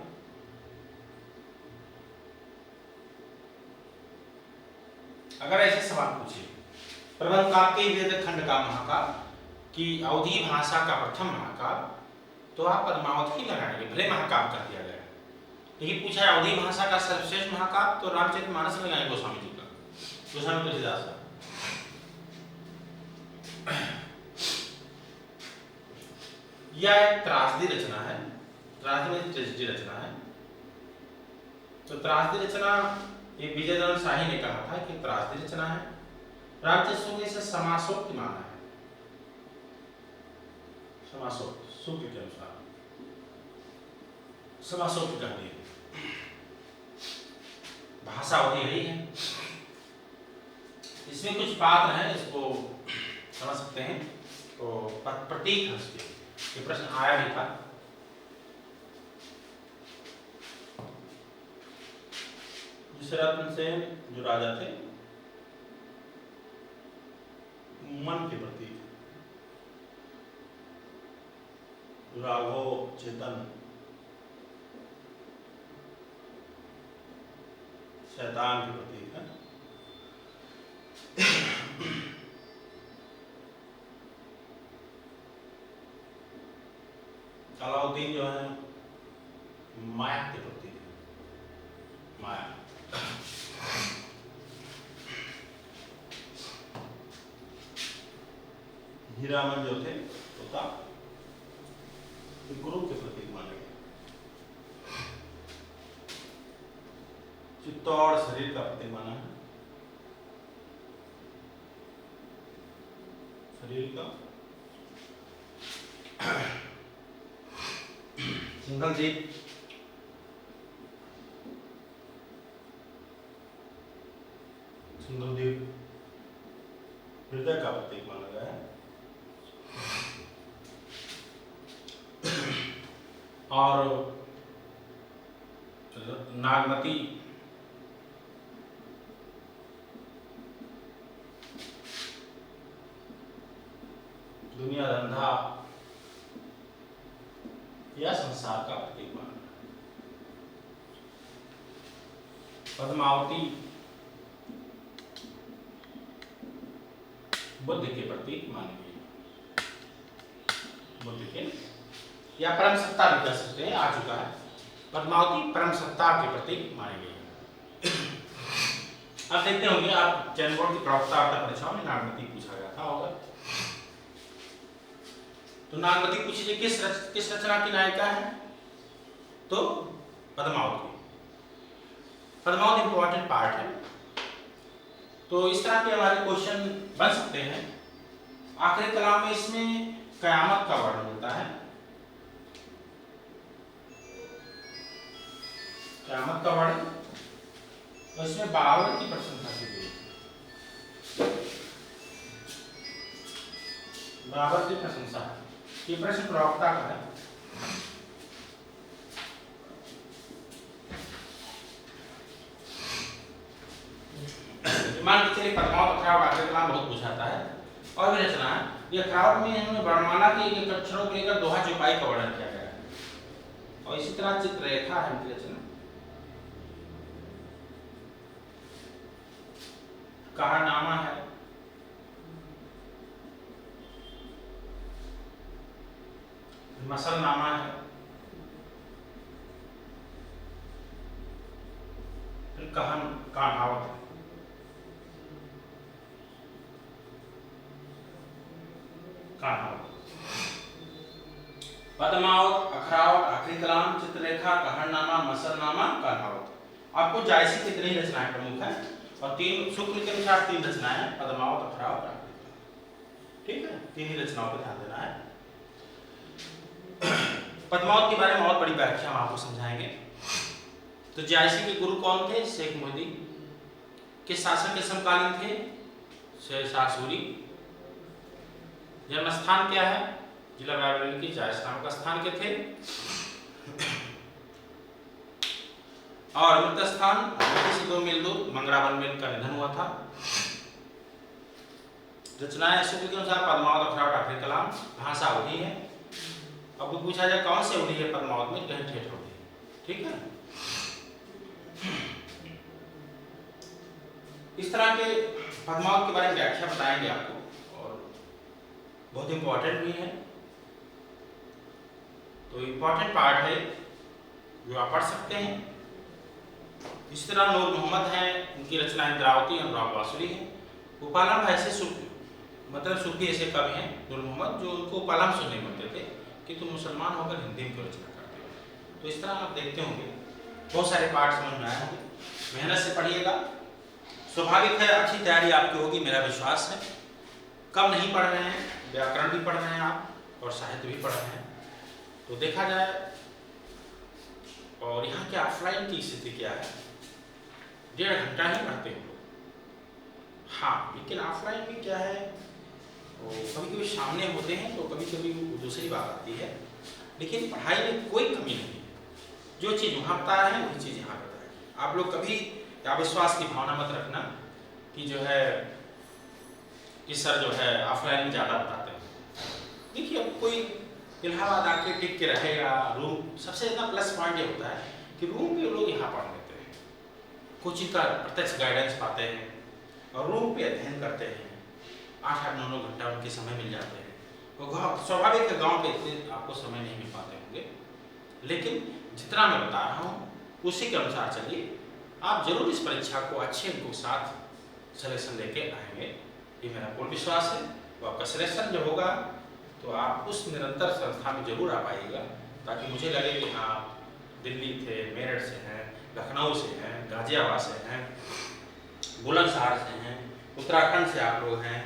अगर ऐसे सवाल पूछे प्रबंध काव्य के वेद खंड का महाकाव्य कि अवधी भाषा का प्रथम महाकाव्य, तो आप पद्मावत ही लगाएंगे, भले महाकाव्य कर दिया गया। लेकिन पूछा है अवधी भाषा का सर्वश्रेष्ठ महाकाव्य, तो रामचरितमानस लगाएंगे गोस्वामी जी का, गोस्वामी तुलसीदास का। यह एक त्रासदी रचना है, त्रासदी रचना है। तो त्रासदी रचना ये विजयनारायण शाही ने कहा था कि त्रासदी रचना है। रामचरित ने इसे समासोक्त माना है, समासोक्त सूत्र के अनुसार समासोक्त कह दिए। भाषा अवधि यही है। इसमें कुछ पात्र हैं, इसको समझ सकते हैं। तो प्रतीक है उसके, ये प्रश्न आया भी था। से जो राजा थे, मन के प्रतीक राघव, चेतन, शैतान के प्रतीक है। अलाउद्दीन जो है माया के प्रतीक है, माया। हीरामन जो थे तोता, गुरु के प्रतीक माने गए। चित्तौड़ शरीर का प्रतीक माना है, शरीर का। सिंघल द्वीप हृदय का प्रतीक माना गया है। और नागमती दुनिया धंधा या संसार का प्रतीक माना। पद्मावती बुद्ध के प्रतीक माने गए, बुद्ध के या परम सत्ता भी कह सकते हैं, आ चुका है। पद्मावती परम सत्ता के प्रतीक माने गए। अब देखते होंगे आप चयन बोर्ड की प्रवक्ता परीक्षाओं में नागमती पूछा गया था होगा। तो नागमती पूछी किस रचना की नायिका है, तो पद्मावती। पद्मावती इंपॉर्टेंट पार्ट है। तो इस तरह के हमारे क्वेश्चन बन सकते हैं। आखिरी कलाम में इसमें कयामत का वर्णन होता है, कयामत का वर्णन, और इसमें बाबर की प्रशंसा की गई, बाबर की प्रशंसा। ये प्रश्न प्रवक्ता का है। मान के चलिए पद्मावत अखरावट आखिरी कलाम बहुत बुझाता है। और भी रचना है, ये अखरावट में इन्होंने वर्णमाला के एक अक्षरों को लेकर दोहा चौपाई का वर्णन किया गया है। और इसी तरह चित्ररेखा है इनकी रचना, कहारनामा है, मसलनामा है, फिर कहावत है। पद्मावत, अखरावत, आखिरी कलाम, चित्ररेखा, कहारनामा, मसलनामा, कहावत। आपको जायसी की कितनी रचनाएं प्रमुख है, और तीन शुक्ल के अनुसार तीन रचनाएं हैं, पद्मावत, अखरावत, आखिरी कलाम। ठीक है, तीन ही रचनाओं पर ध्यान देना है। पद्मावत के बारे में और बड़ी व्याख्या हम आपको समझाएंगे। तो जायसी के गुरु कौन थे? शेख मोहिउद्दीन। किस शासक के समकालीन थे? शेरशाह सूरी। जन्म स्थान क्या है? जिला रायबरेली की जायस नामक स्थान के थे। और मृत स्थान अमेठी से 2 मील दूर मंगरावन में इनका निधन हुआ था। रचनाएं शुक्ल के अनुसार पद्मावत, अखरावट, आखिरी कलाम। भाषा अवधी है। अब पूछा जाए कौन से अवधी है पद्मावत में? कहीं ठेठ अवधी। ठीक है, इस तरह के पद्मावत के बारे में व्याख्या बताएंगे आपको, और बहुत इंपॉर्टेंट भी है। तो इंपॉर्टेंट पार्ट है जो आप पढ़ सकते हैं। इस तरह नूर मोहम्मद हैं, उनकी रचना इंद्रावती और राम बांसुरी है। उपालम ऐसे सूफी ऐसे कवि हैं नूर मोहम्मद, जो उनको उपालम सुनने बनते थे कि तुम मुसलमान होकर हिंदी में क्यों रचना करते हो। तो इस तरह आप देखते होंगे, बहुत सारे पार्ट समझ में आए होंगे। मेहनत से पढ़िएगा, स्वाभाविक है अच्छी तैयारी आपकी होगी, मेरा विश्वास है। कम नहीं पढ़ रहे हैं, व्याकरण भी पढ़ रहे हैं आप और साहित्य भी पढ़ रहे हैं। तो देखा जाए, और यहाँ के ऑफलाइन की स्थिति क्या है? 1.5 घंटा ही पढ़ते हो। हाँ, लेकिन ऑफलाइन में क्या है, कभी कभी सामने होते हैं तो कभी कभी दूसरी बात आती है। लेकिन पढ़ाई में कोई कमी नहीं है, जो चीज़ वहाँ बता रहे हैं वही चीज़ यहाँ बता रहे हैं। आप लोग कभी अविश्वास की भावना मत रखना कि जो है कि सर जो है ऑफलाइन में ज़्यादा बताते हैं। देखिए, अब कोई इलाहाबाद आके टिक के रहेगा, रूम सबसे ज़्यादा प्लस पॉइंट ये होता है कि रूम पे लोग यहाँ पढ़ लेते हैं, कोचिंग का प्रत्यक्ष गाइडेंस पाते हैं और रूम पे अध्ययन करते हैं। 8-8, 9-9 घंटा उनके समय मिल जाते हैं। तो स्वाभाविक है गाँव पे इतने आपको समय नहीं मिल पाते होंगे, लेकिन जितना मैं बता रहा हूँ उसी के अनुसार चलिए। आप जरूर इस परीक्षा को अच्छे अंकों के साथ सिलेक्शन लेके आएंगे, ये मेरा पूर्ण विश्वास है। तो आपका सिलेक्शन जो होगा तो आप उस निरंतर संस्था में जरूर आ पाइएगा, ताकि मुझे लगे कि हाँ दिल्ली थे, मेरठ से हैं, लखनऊ से हैं, गाजियाबाद से हैं, बुलंदशहर से हैं, उत्तराखंड से आप लोग हैं,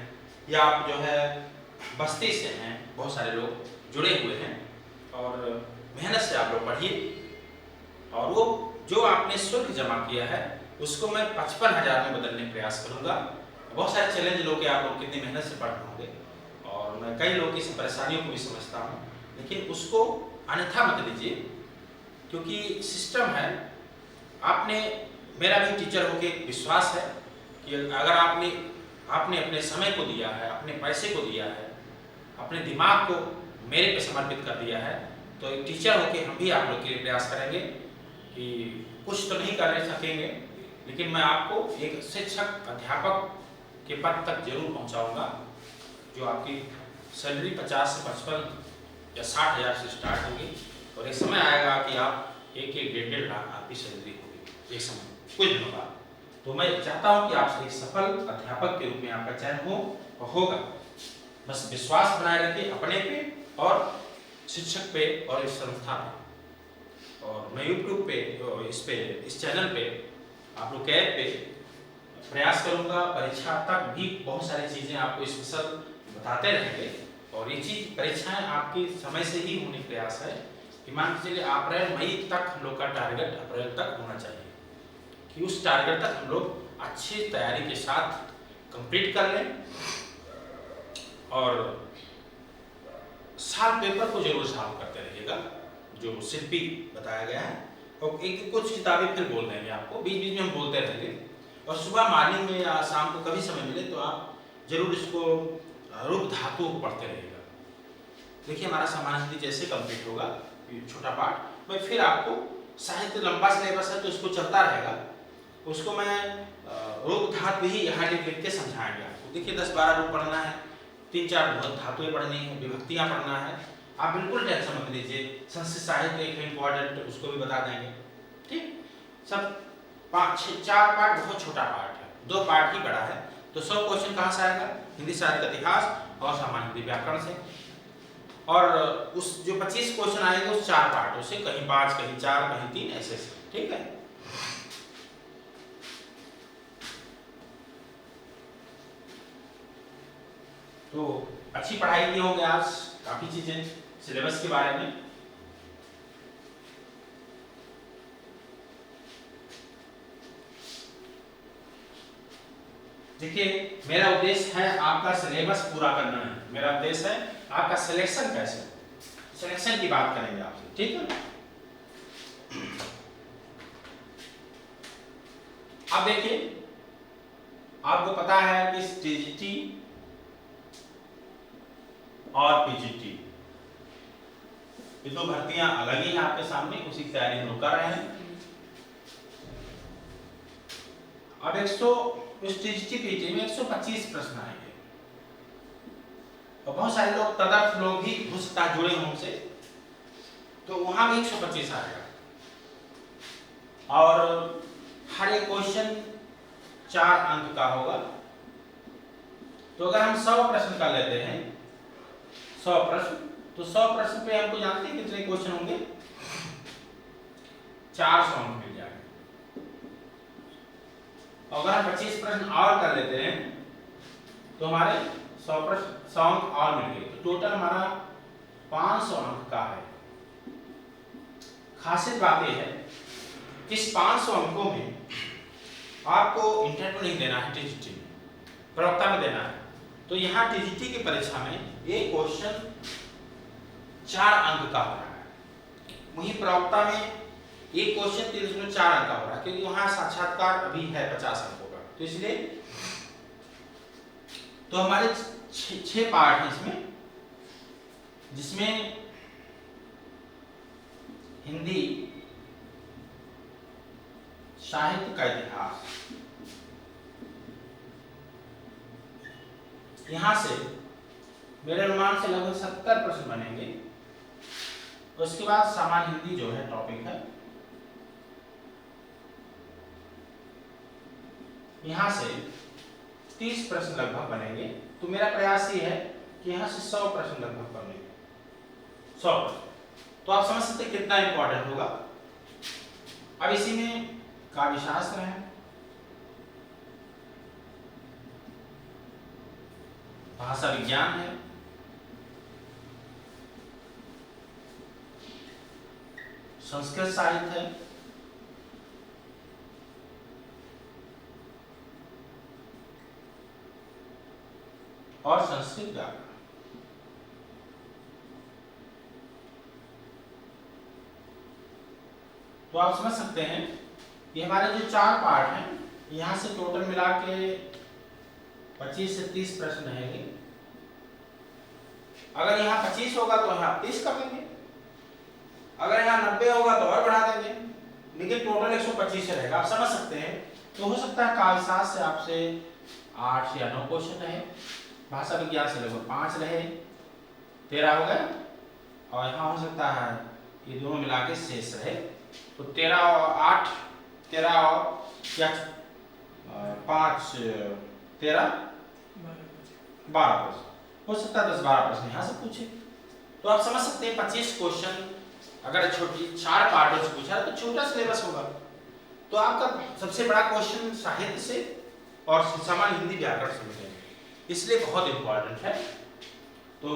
या आप जो है बस्ती से हैं, बहुत सारे लोग जुड़े हुए हैं। और मेहनत से आप लोग पढ़िए, और वो जो आपने शुल्क जमा किया है उसको मैं 55,000 में बदलने का प्रयास करूँगा। बहुत सारे चैलेंज लोग आप लोग कितनी मेहनत से पढ़ रहे होंगे, और मैं कई लोग की इस परेशानियों को भी समझता हूँ, लेकिन उसको अन्यथा मत लीजिए, क्योंकि सिस्टम है। आपने, मेरा भी टीचर होके विश्वास है कि अगर आपने अपने समय को दिया है, अपने पैसे को दिया है, अपने दिमाग को मेरे पे समर्पित कर दिया है, तो एक टीचर होके हम भी आप लोग के लिए प्रयास करेंगे कि कुछ तो नहीं कर सकेंगे, लेकिन मैं आपको एक शिक्षक अध्यापक के पद तक जरूर पहुंचाऊंगा, जो आपकी सैलरी 50 से 55 या 60,000 से स्टार्ट होगी, और एक समय आएगा कि आप 1-1, 1.5 लाख आपकी सैलरी होगी एक समय, कुछ दिनों बाद। तो मैं चाहता हूं कि आप एक सफल अध्यापक के रूप में आपका चयन हो और होगा। बस विश्वास बनाए रखिए अपने पे और शिक्षक पे और इस संस्था पे। और मैं यूट्यूब पे इस चैनल पे आप लोग के ऐप पे प्रयास करूंगा, परीक्षा तक भी बहुत सारी चीज़ें आपको स्पेशल बताते रहेंगे। और ये चीज़ परीक्षाएं आपकी समय से ही होने का प्रयास है कि मान के चलिए अप्रैल मई तक हम लोग का टारगेट अप्रैल तक होना चाहिए, कि उस टारगेट तक हम लोग अच्छी तैयारी के साथ कंप्लीट कर लें। और साल पेपर को जरूर सॉल्व करते रहिएगा, जो शिल्पी बताया गया है। और एक कुछ किताबें फिर बोल देंगे आपको, बीच बीच में हम बोलते रहेंगे। और सुबह मॉर्निंग में या शाम को कभी समय मिले तो आप जरूर इसको रूप धातुओं को पढ़ते रहिएगा। देखिए हमारा सामान्य हिंदी जैसे कंप्लीट होगा छोटा पाठ, मैं फिर आपको साहित्य लंबा सिलेबस है तो इसको चलता रहेगा, उसको मैं रूप धातु भी यहाँ लिख के समझाएंगे आपको। देखिए 10-12 रूप पढ़ना है, 3-4 धातुएं पढ़नी है, विभक्तियाँ पढ़ना है, आप बिल्कुल टेंशन मत लीजिए। संस्कृत साहित्य एक इम्पोर्टेंट उसको भी बता देंगे। ठीक, सब 4 पार्ट बहुत छोटा पार्ट है, 2 पार्ट ही बड़ा है। तो 100 क्वेश्चन कहाँ से आएगा? हिंदी साहित्य का इतिहास और सामान्य हिंदी व्याकरण से। और उस जो 25 क्वेश्चन आएंगे उस 4 पार्टों से, कहीं 5 कहीं 4 कहीं 3 ऐसे। ठीक है, तो अच्छी पढ़ाई किए होंगे आज, काफी चीजें सिलेबस के बारे में। देखिए मेरा उद्देश्य है आपका सिलेबस पूरा करना है, मेरा उद्देश्य है आपका सिलेक्शन कैसे, सिलेक्शन की बात करेंगे आपसे। ठीक है, अब देखिए आपको पता है कि टीजीटी और पीजीटी ये 2 भर्तियां अलग ही हैं आपके सामने, उसी की तैयारी हम लोग कर रहे हैं। अब 100 उस टीजीटी पीजीटी में 125 प्रश्न आएंगे और बहुत सारे लोग तदर्थ लोग भी हो सकता है जुड़े हों हमसे, तो वहां भी 125 आएगा और हर एक क्वेश्चन 4 अंक का होगा। तो अगर हम 100 प्रश्न कर लेते हैं, 100 प्रश्न, तो 100 प्रश्न पे हमको जानते हैं कितने क्वेश्चन होंगे? 400 अंक मिल जाएंगे। अगर हम 25 प्रश्न और कर लेते हैं तो हमारे 100 प्रश्न 100 अंक और मिल गए, तो टोटल हमारा 500 अंक का है। खासियत बात यह है कि इस 500 अंकों में आपको इंटरव्यू नहीं देना है, टीजीटी में प्रवक्ता में देना है। तो यहाँ टीजीटी की परीक्षा में एक क्वेश्चन 4 अंक का हो रहा है, वहीं प्रवक्ता में एक क्वेश्चन 3.4 अंक का हो रहा है, क्योंकि वहां साक्षात्कार अभी है 50 अंकों का। तो इसलिए तो हमारे 6 पार्ट हैं इसमें, जिसमें हिंदी साहित्य का इतिहास, यहां से मेरे अनुमान से लगभग 70 प्रश्न बनेंगे। उसके बाद सामान्य हिंदी जो है टॉपिक है, यहां से 30 प्रश्न लगभग बनेंगे। तो मेरा प्रयास ये है कि यहां से 100 प्रश्न लगभग बनेंगे, 100 प्रश्न। तो आप समझ सकते कितना इंपॉर्टेंट होगा। अब इसी में काव्यशास्त्र है, भाषा विज्ञान है, संस्कृत साहित्य है, और संस्कृत व्याकरण। तो आप समझ सकते हैं ये हमारे जो 4 पार्ट हैं, यहां से टोटल मिला के 25 से 30 प्रश्न रहेंगे। अगर यहाँ 25 होगा तो यहाँ 30 कर देंगे, अगर यहाँ 90 होगा तो और बढ़ा देंगे, लेकिन टोटल 125 रहेगा। आप समझ सकते हैं। तो हो सकता है काव्यशास्त्र से आपसे 8 या 9 क्वेश्चन रहे, भाषा विज्ञान से लगभग 5 रहे, 13 हो गए, और यहाँ हो सकता है ये दोनों मिला के शेष रहे। तो 13 और 8, 13 और क्या 5 13 12 प्रश्न हो सकता है, 10-12 प्रश्न यहाँ से पूछे। तो आप समझ सकते हैं 25 क्वेश्चन अगर छोटी 4 पार्टों से पूछा तो छोटा सिलेबस होगा। तो आपका सबसे बड़ा क्वेश्चन साहित्य से और सामान्य हिंदी व्याकरण से मिलेंगे, इसलिए बहुत इंपॉर्टेंट है। तो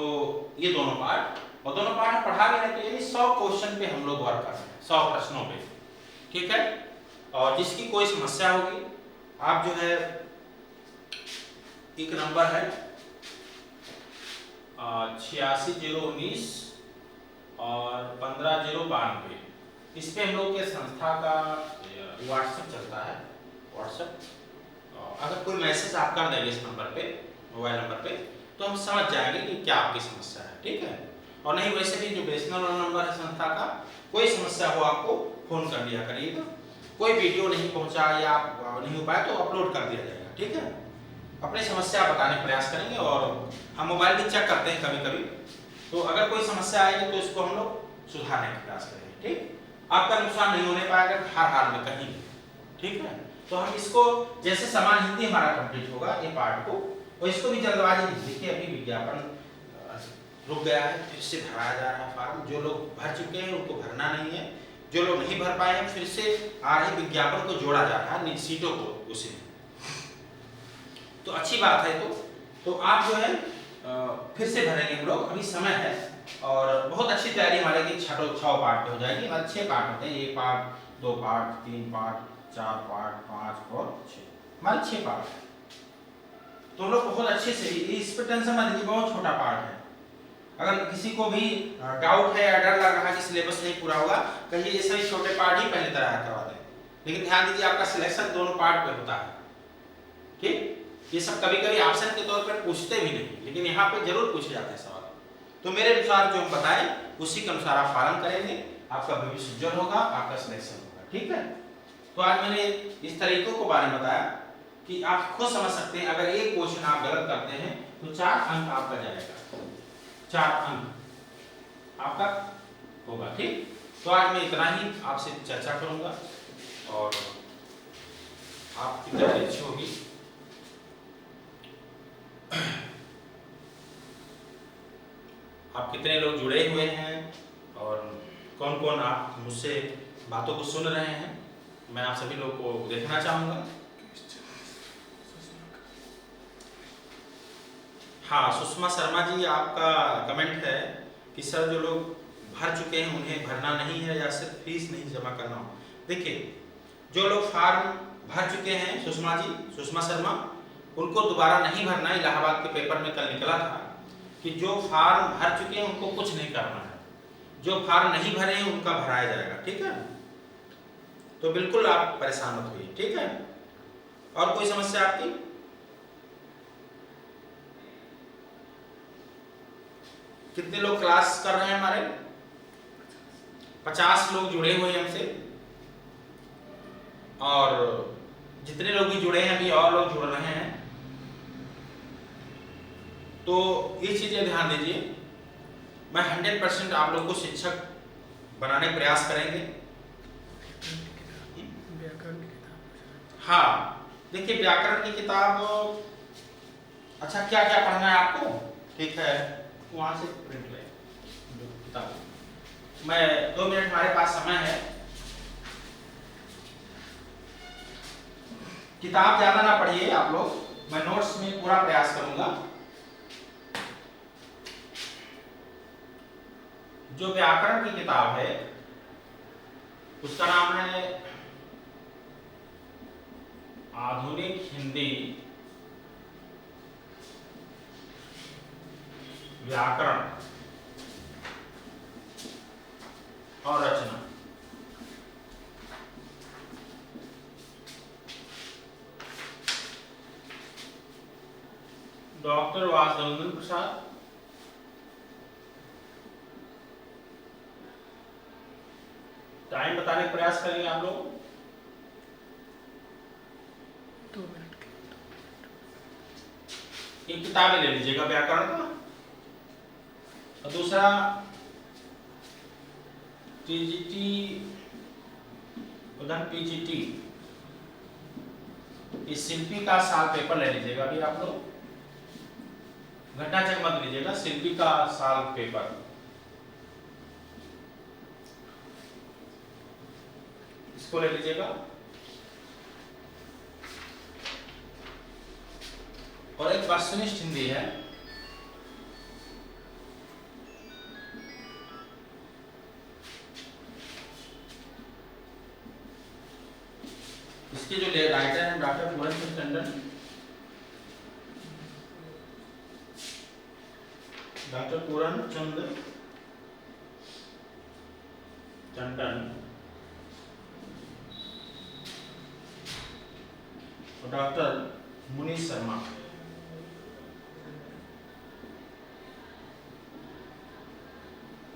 ये दोनों पार्ट, और दोनों पार्ट पढ़ा भी है, तो यानी 100 क्वेश्चन पे हम लोग वर्क कर रहे हैं, 100 प्रश्नों पे। ठीक है, और जिसकी कोई समस्या होगी आप जो है एक नंबर है 86,019 और 15,092, इस पे हम लोग के संस्था का व्हाट्सएप चलता है, व्हाट्सएप अगर कोई मैसेज आप कर देंगे इस नंबर पे, मोबाइल नंबर पे, तो हम समझ जाएंगे कि क्या आपकी समस्या है, ठीक है। और नहीं वैसे भी जो BSNL वाला नंबर है संस्था का, कोई समस्या हो आपको फोन कर दिया करिएगा। कोई वीडियो नहीं पहुंचा या नहीं हो पाया तो अपलोड कर दिया जाएगा, ठीक है। अपनी समस्या बताने का प्रयास करेंगे और हम मोबाइल भी चेक करते हैं कभी कभी, तो अगर कोई समस्या आएगी तो इसको हम लोग सुधारने का प्रयास करेंगे, ठीक। आपका नुकसान नहीं होने पाएगा हर हाल में कहीं, ठीक है। तो हम इसको जैसे समान हिंदी हमारा कंप्लीट होगा ये पार्ट को, और इसको भी जल्दबाजी नहीं, देखिए अभी विज्ञापन रुक गया है, फिर से भराया जा रहा है फॉर्म। जो लोग भर चुके हैं उनको भरना नहीं है, जो लोग नहीं भर पाए हैं फिर से आ रहे विज्ञापन को जोड़ा जा रहा है सीटों को उसी में, तो अच्छी बात है। तो आप जो है फिर से भरेंगे हम लोग, अभी समय है और बहुत अच्छी तैयारी हमारे की 6 पार्ट पे हो जाएगी। हमारे 6 पार्ट होते हैं, 1 पार्ट, 2 पार्ट, 3 पार्ट, 4 पार्ट, 5 और 6, हमारे 6 पार्ट है। तो हम लोग बहुत अच्छे से, इस पर टेंशन मत लीजिए, बहुत छोटा पार्ट है। अगर किसी को भी डाउट है या डर लग रहा है कि सिलेबस नहीं पूरा होगा, कहिए ये सभी छोटे पार्ट ही पहले तैयार करवा दें, लेकिन ध्यान दीजिए आपका सिलेक्शन दोनों पार्ट पे होता है, ठीक। ये सब कभी कभी ऑप्शन के तौर पर पूछते भी नहीं, लेकिन यहाँ पे जरूर पूछे जाते हैं सवाल। तो मेरे अनुसार जो हम बताएं उसी के अनुसार आप पालन करेंगे, आपका भविष्य उज्जवल होगा, आपका सिलेक्शन होगा, ठीक है। तो आज मैंने इस तरीकों को बारे में बताया कि आप खुद समझ सकते हैं, अगर एक क्वेश्चन आप गलत करते हैं तो 4 अंक आपका जाएगा, 4 अंक आपका होगा, ठीक। तो आज मैं इतना ही आपसे चर्चा करूंगा और आपकी तैयारी अच्छी होगी। आप कितने लोग जुड़े हुए हैं और कौन कौन आप मुझसे बातों को सुन रहे हैं, मैं आप सभी लोग को देखना चाहूँगा। हाँ, सुषमा शर्मा जी आपका कमेंट है कि सर जो लोग भर चुके हैं उन्हें भरना नहीं है या सिर्फ फीस नहीं जमा करना हो। देखिए, जो लोग फॉर्म भर चुके हैं सुषमा जी, सुषमा शर्मा, उनको दोबारा नहीं भरना। इलाहाबाद के पेपर में कल निकला था कि जो फॉर्म भर चुके हैं उनको कुछ नहीं करना है, जो फॉर्म नहीं भरे हैं उनका भराया जाएगा, ठीक है। तो बिल्कुल आप परेशान मत होइए, ठीक है। और कोई समस्या आपकी? कितने लोग क्लास कर रहे हैं हमारे? 50 लोग जुड़े हुए हैं हमसे, और जितने लोग भी जुड़े हैं अभी और लोग जुड़ रहे हैं। तो ये चीजें ध्यान दीजिए, मैं 100% आप लोग को शिक्षक बनाने का प्रयास करेंगे। हाँ, देखिए व्याकरण की किताब, अच्छा क्या क्या पढ़ना है आपको, ठीक है, वहां से प्रिंट ले किताब। मैं 2 मिनट हमारे पास समय है, किताब ज्यादा ना पढ़िए आप लोग, मैं नोट्स में पूरा प्रयास करूंगा। जो व्याकरण की किताब है उसका नाम है आधुनिक हिंदी व्याकरण और रचना। डॉक्टर वासुदेव प्रसाद, टाइम बताने का प्रयास करेंगे आप लोग। 2 मिनट के। एक किताब ले लीजिएगा व्याकरण का, और दूसरा टीजीटी उधर पीजीटी, इस शिल्पी का साल पेपर ले लीजिएगा अभी आप लोग, घटना चेक मत लीजिएगा, शिल्पी का साल पेपर इसको ले लीजिएगा। और एक वस्तुनिष्ठ हिंदी है, इसके जो राइटर हैं डॉक्टर पूरन टंडन, डॉक्टर पूरन चंद टंडन, डॉक्टर मुनीश शर्मा।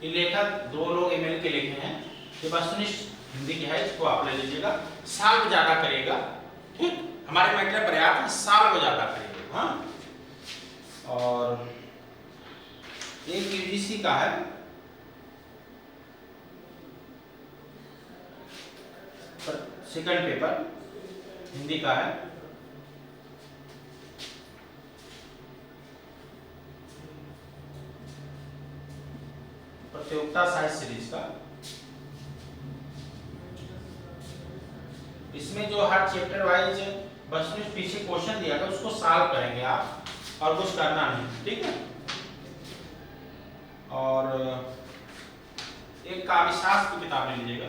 ये लेखक दो लोग एमएल के लिखे हैं। ये वस्तुनिष्ठ हिंदी की है, इसको आप ले लीजिएगा। साल को ज्यादा करेगा, ठीक, हमारे मैटर पर्याप्त है, साल को ज्यादा करेगा। हाँ, और एक यूजीसी का है, सेकंड पेपर हिंदी का है। प्रतियोगिता साहित्य सीरीज का। इसमें जो हर चैप्टर वाइज बस में पीछे क्वेश्चन दिया था उसको सॉल्व करेंगे आप, और कुछ करना नहीं, ठीक है। और एक काव्यशास्त्र की किताब ले लीजिएगा।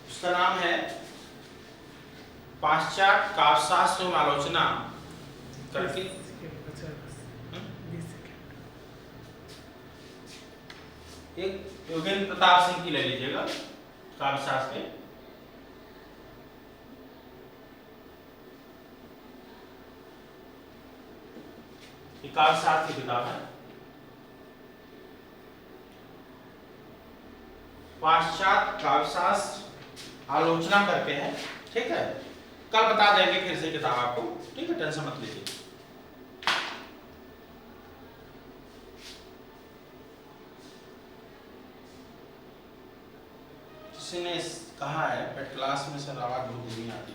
उसका नाम है पाश्चात्य काव्यशास्त्र में आलोचना करके। एक योगेंद्र प्रताप सिंह की ले लीजिएगा, काव्यशास्त्र के। काव्यशास्त्र की किताब है। पाश्चात्य काव्यशास्त्र आलोचना करके है, ठीक है। कल बता देंगे फिर से किताब आपको, ठीक है, टेंशन मत लीजिए। किसी ने कहा है बट क्लास में सर आवाज बहुत नहीं आती।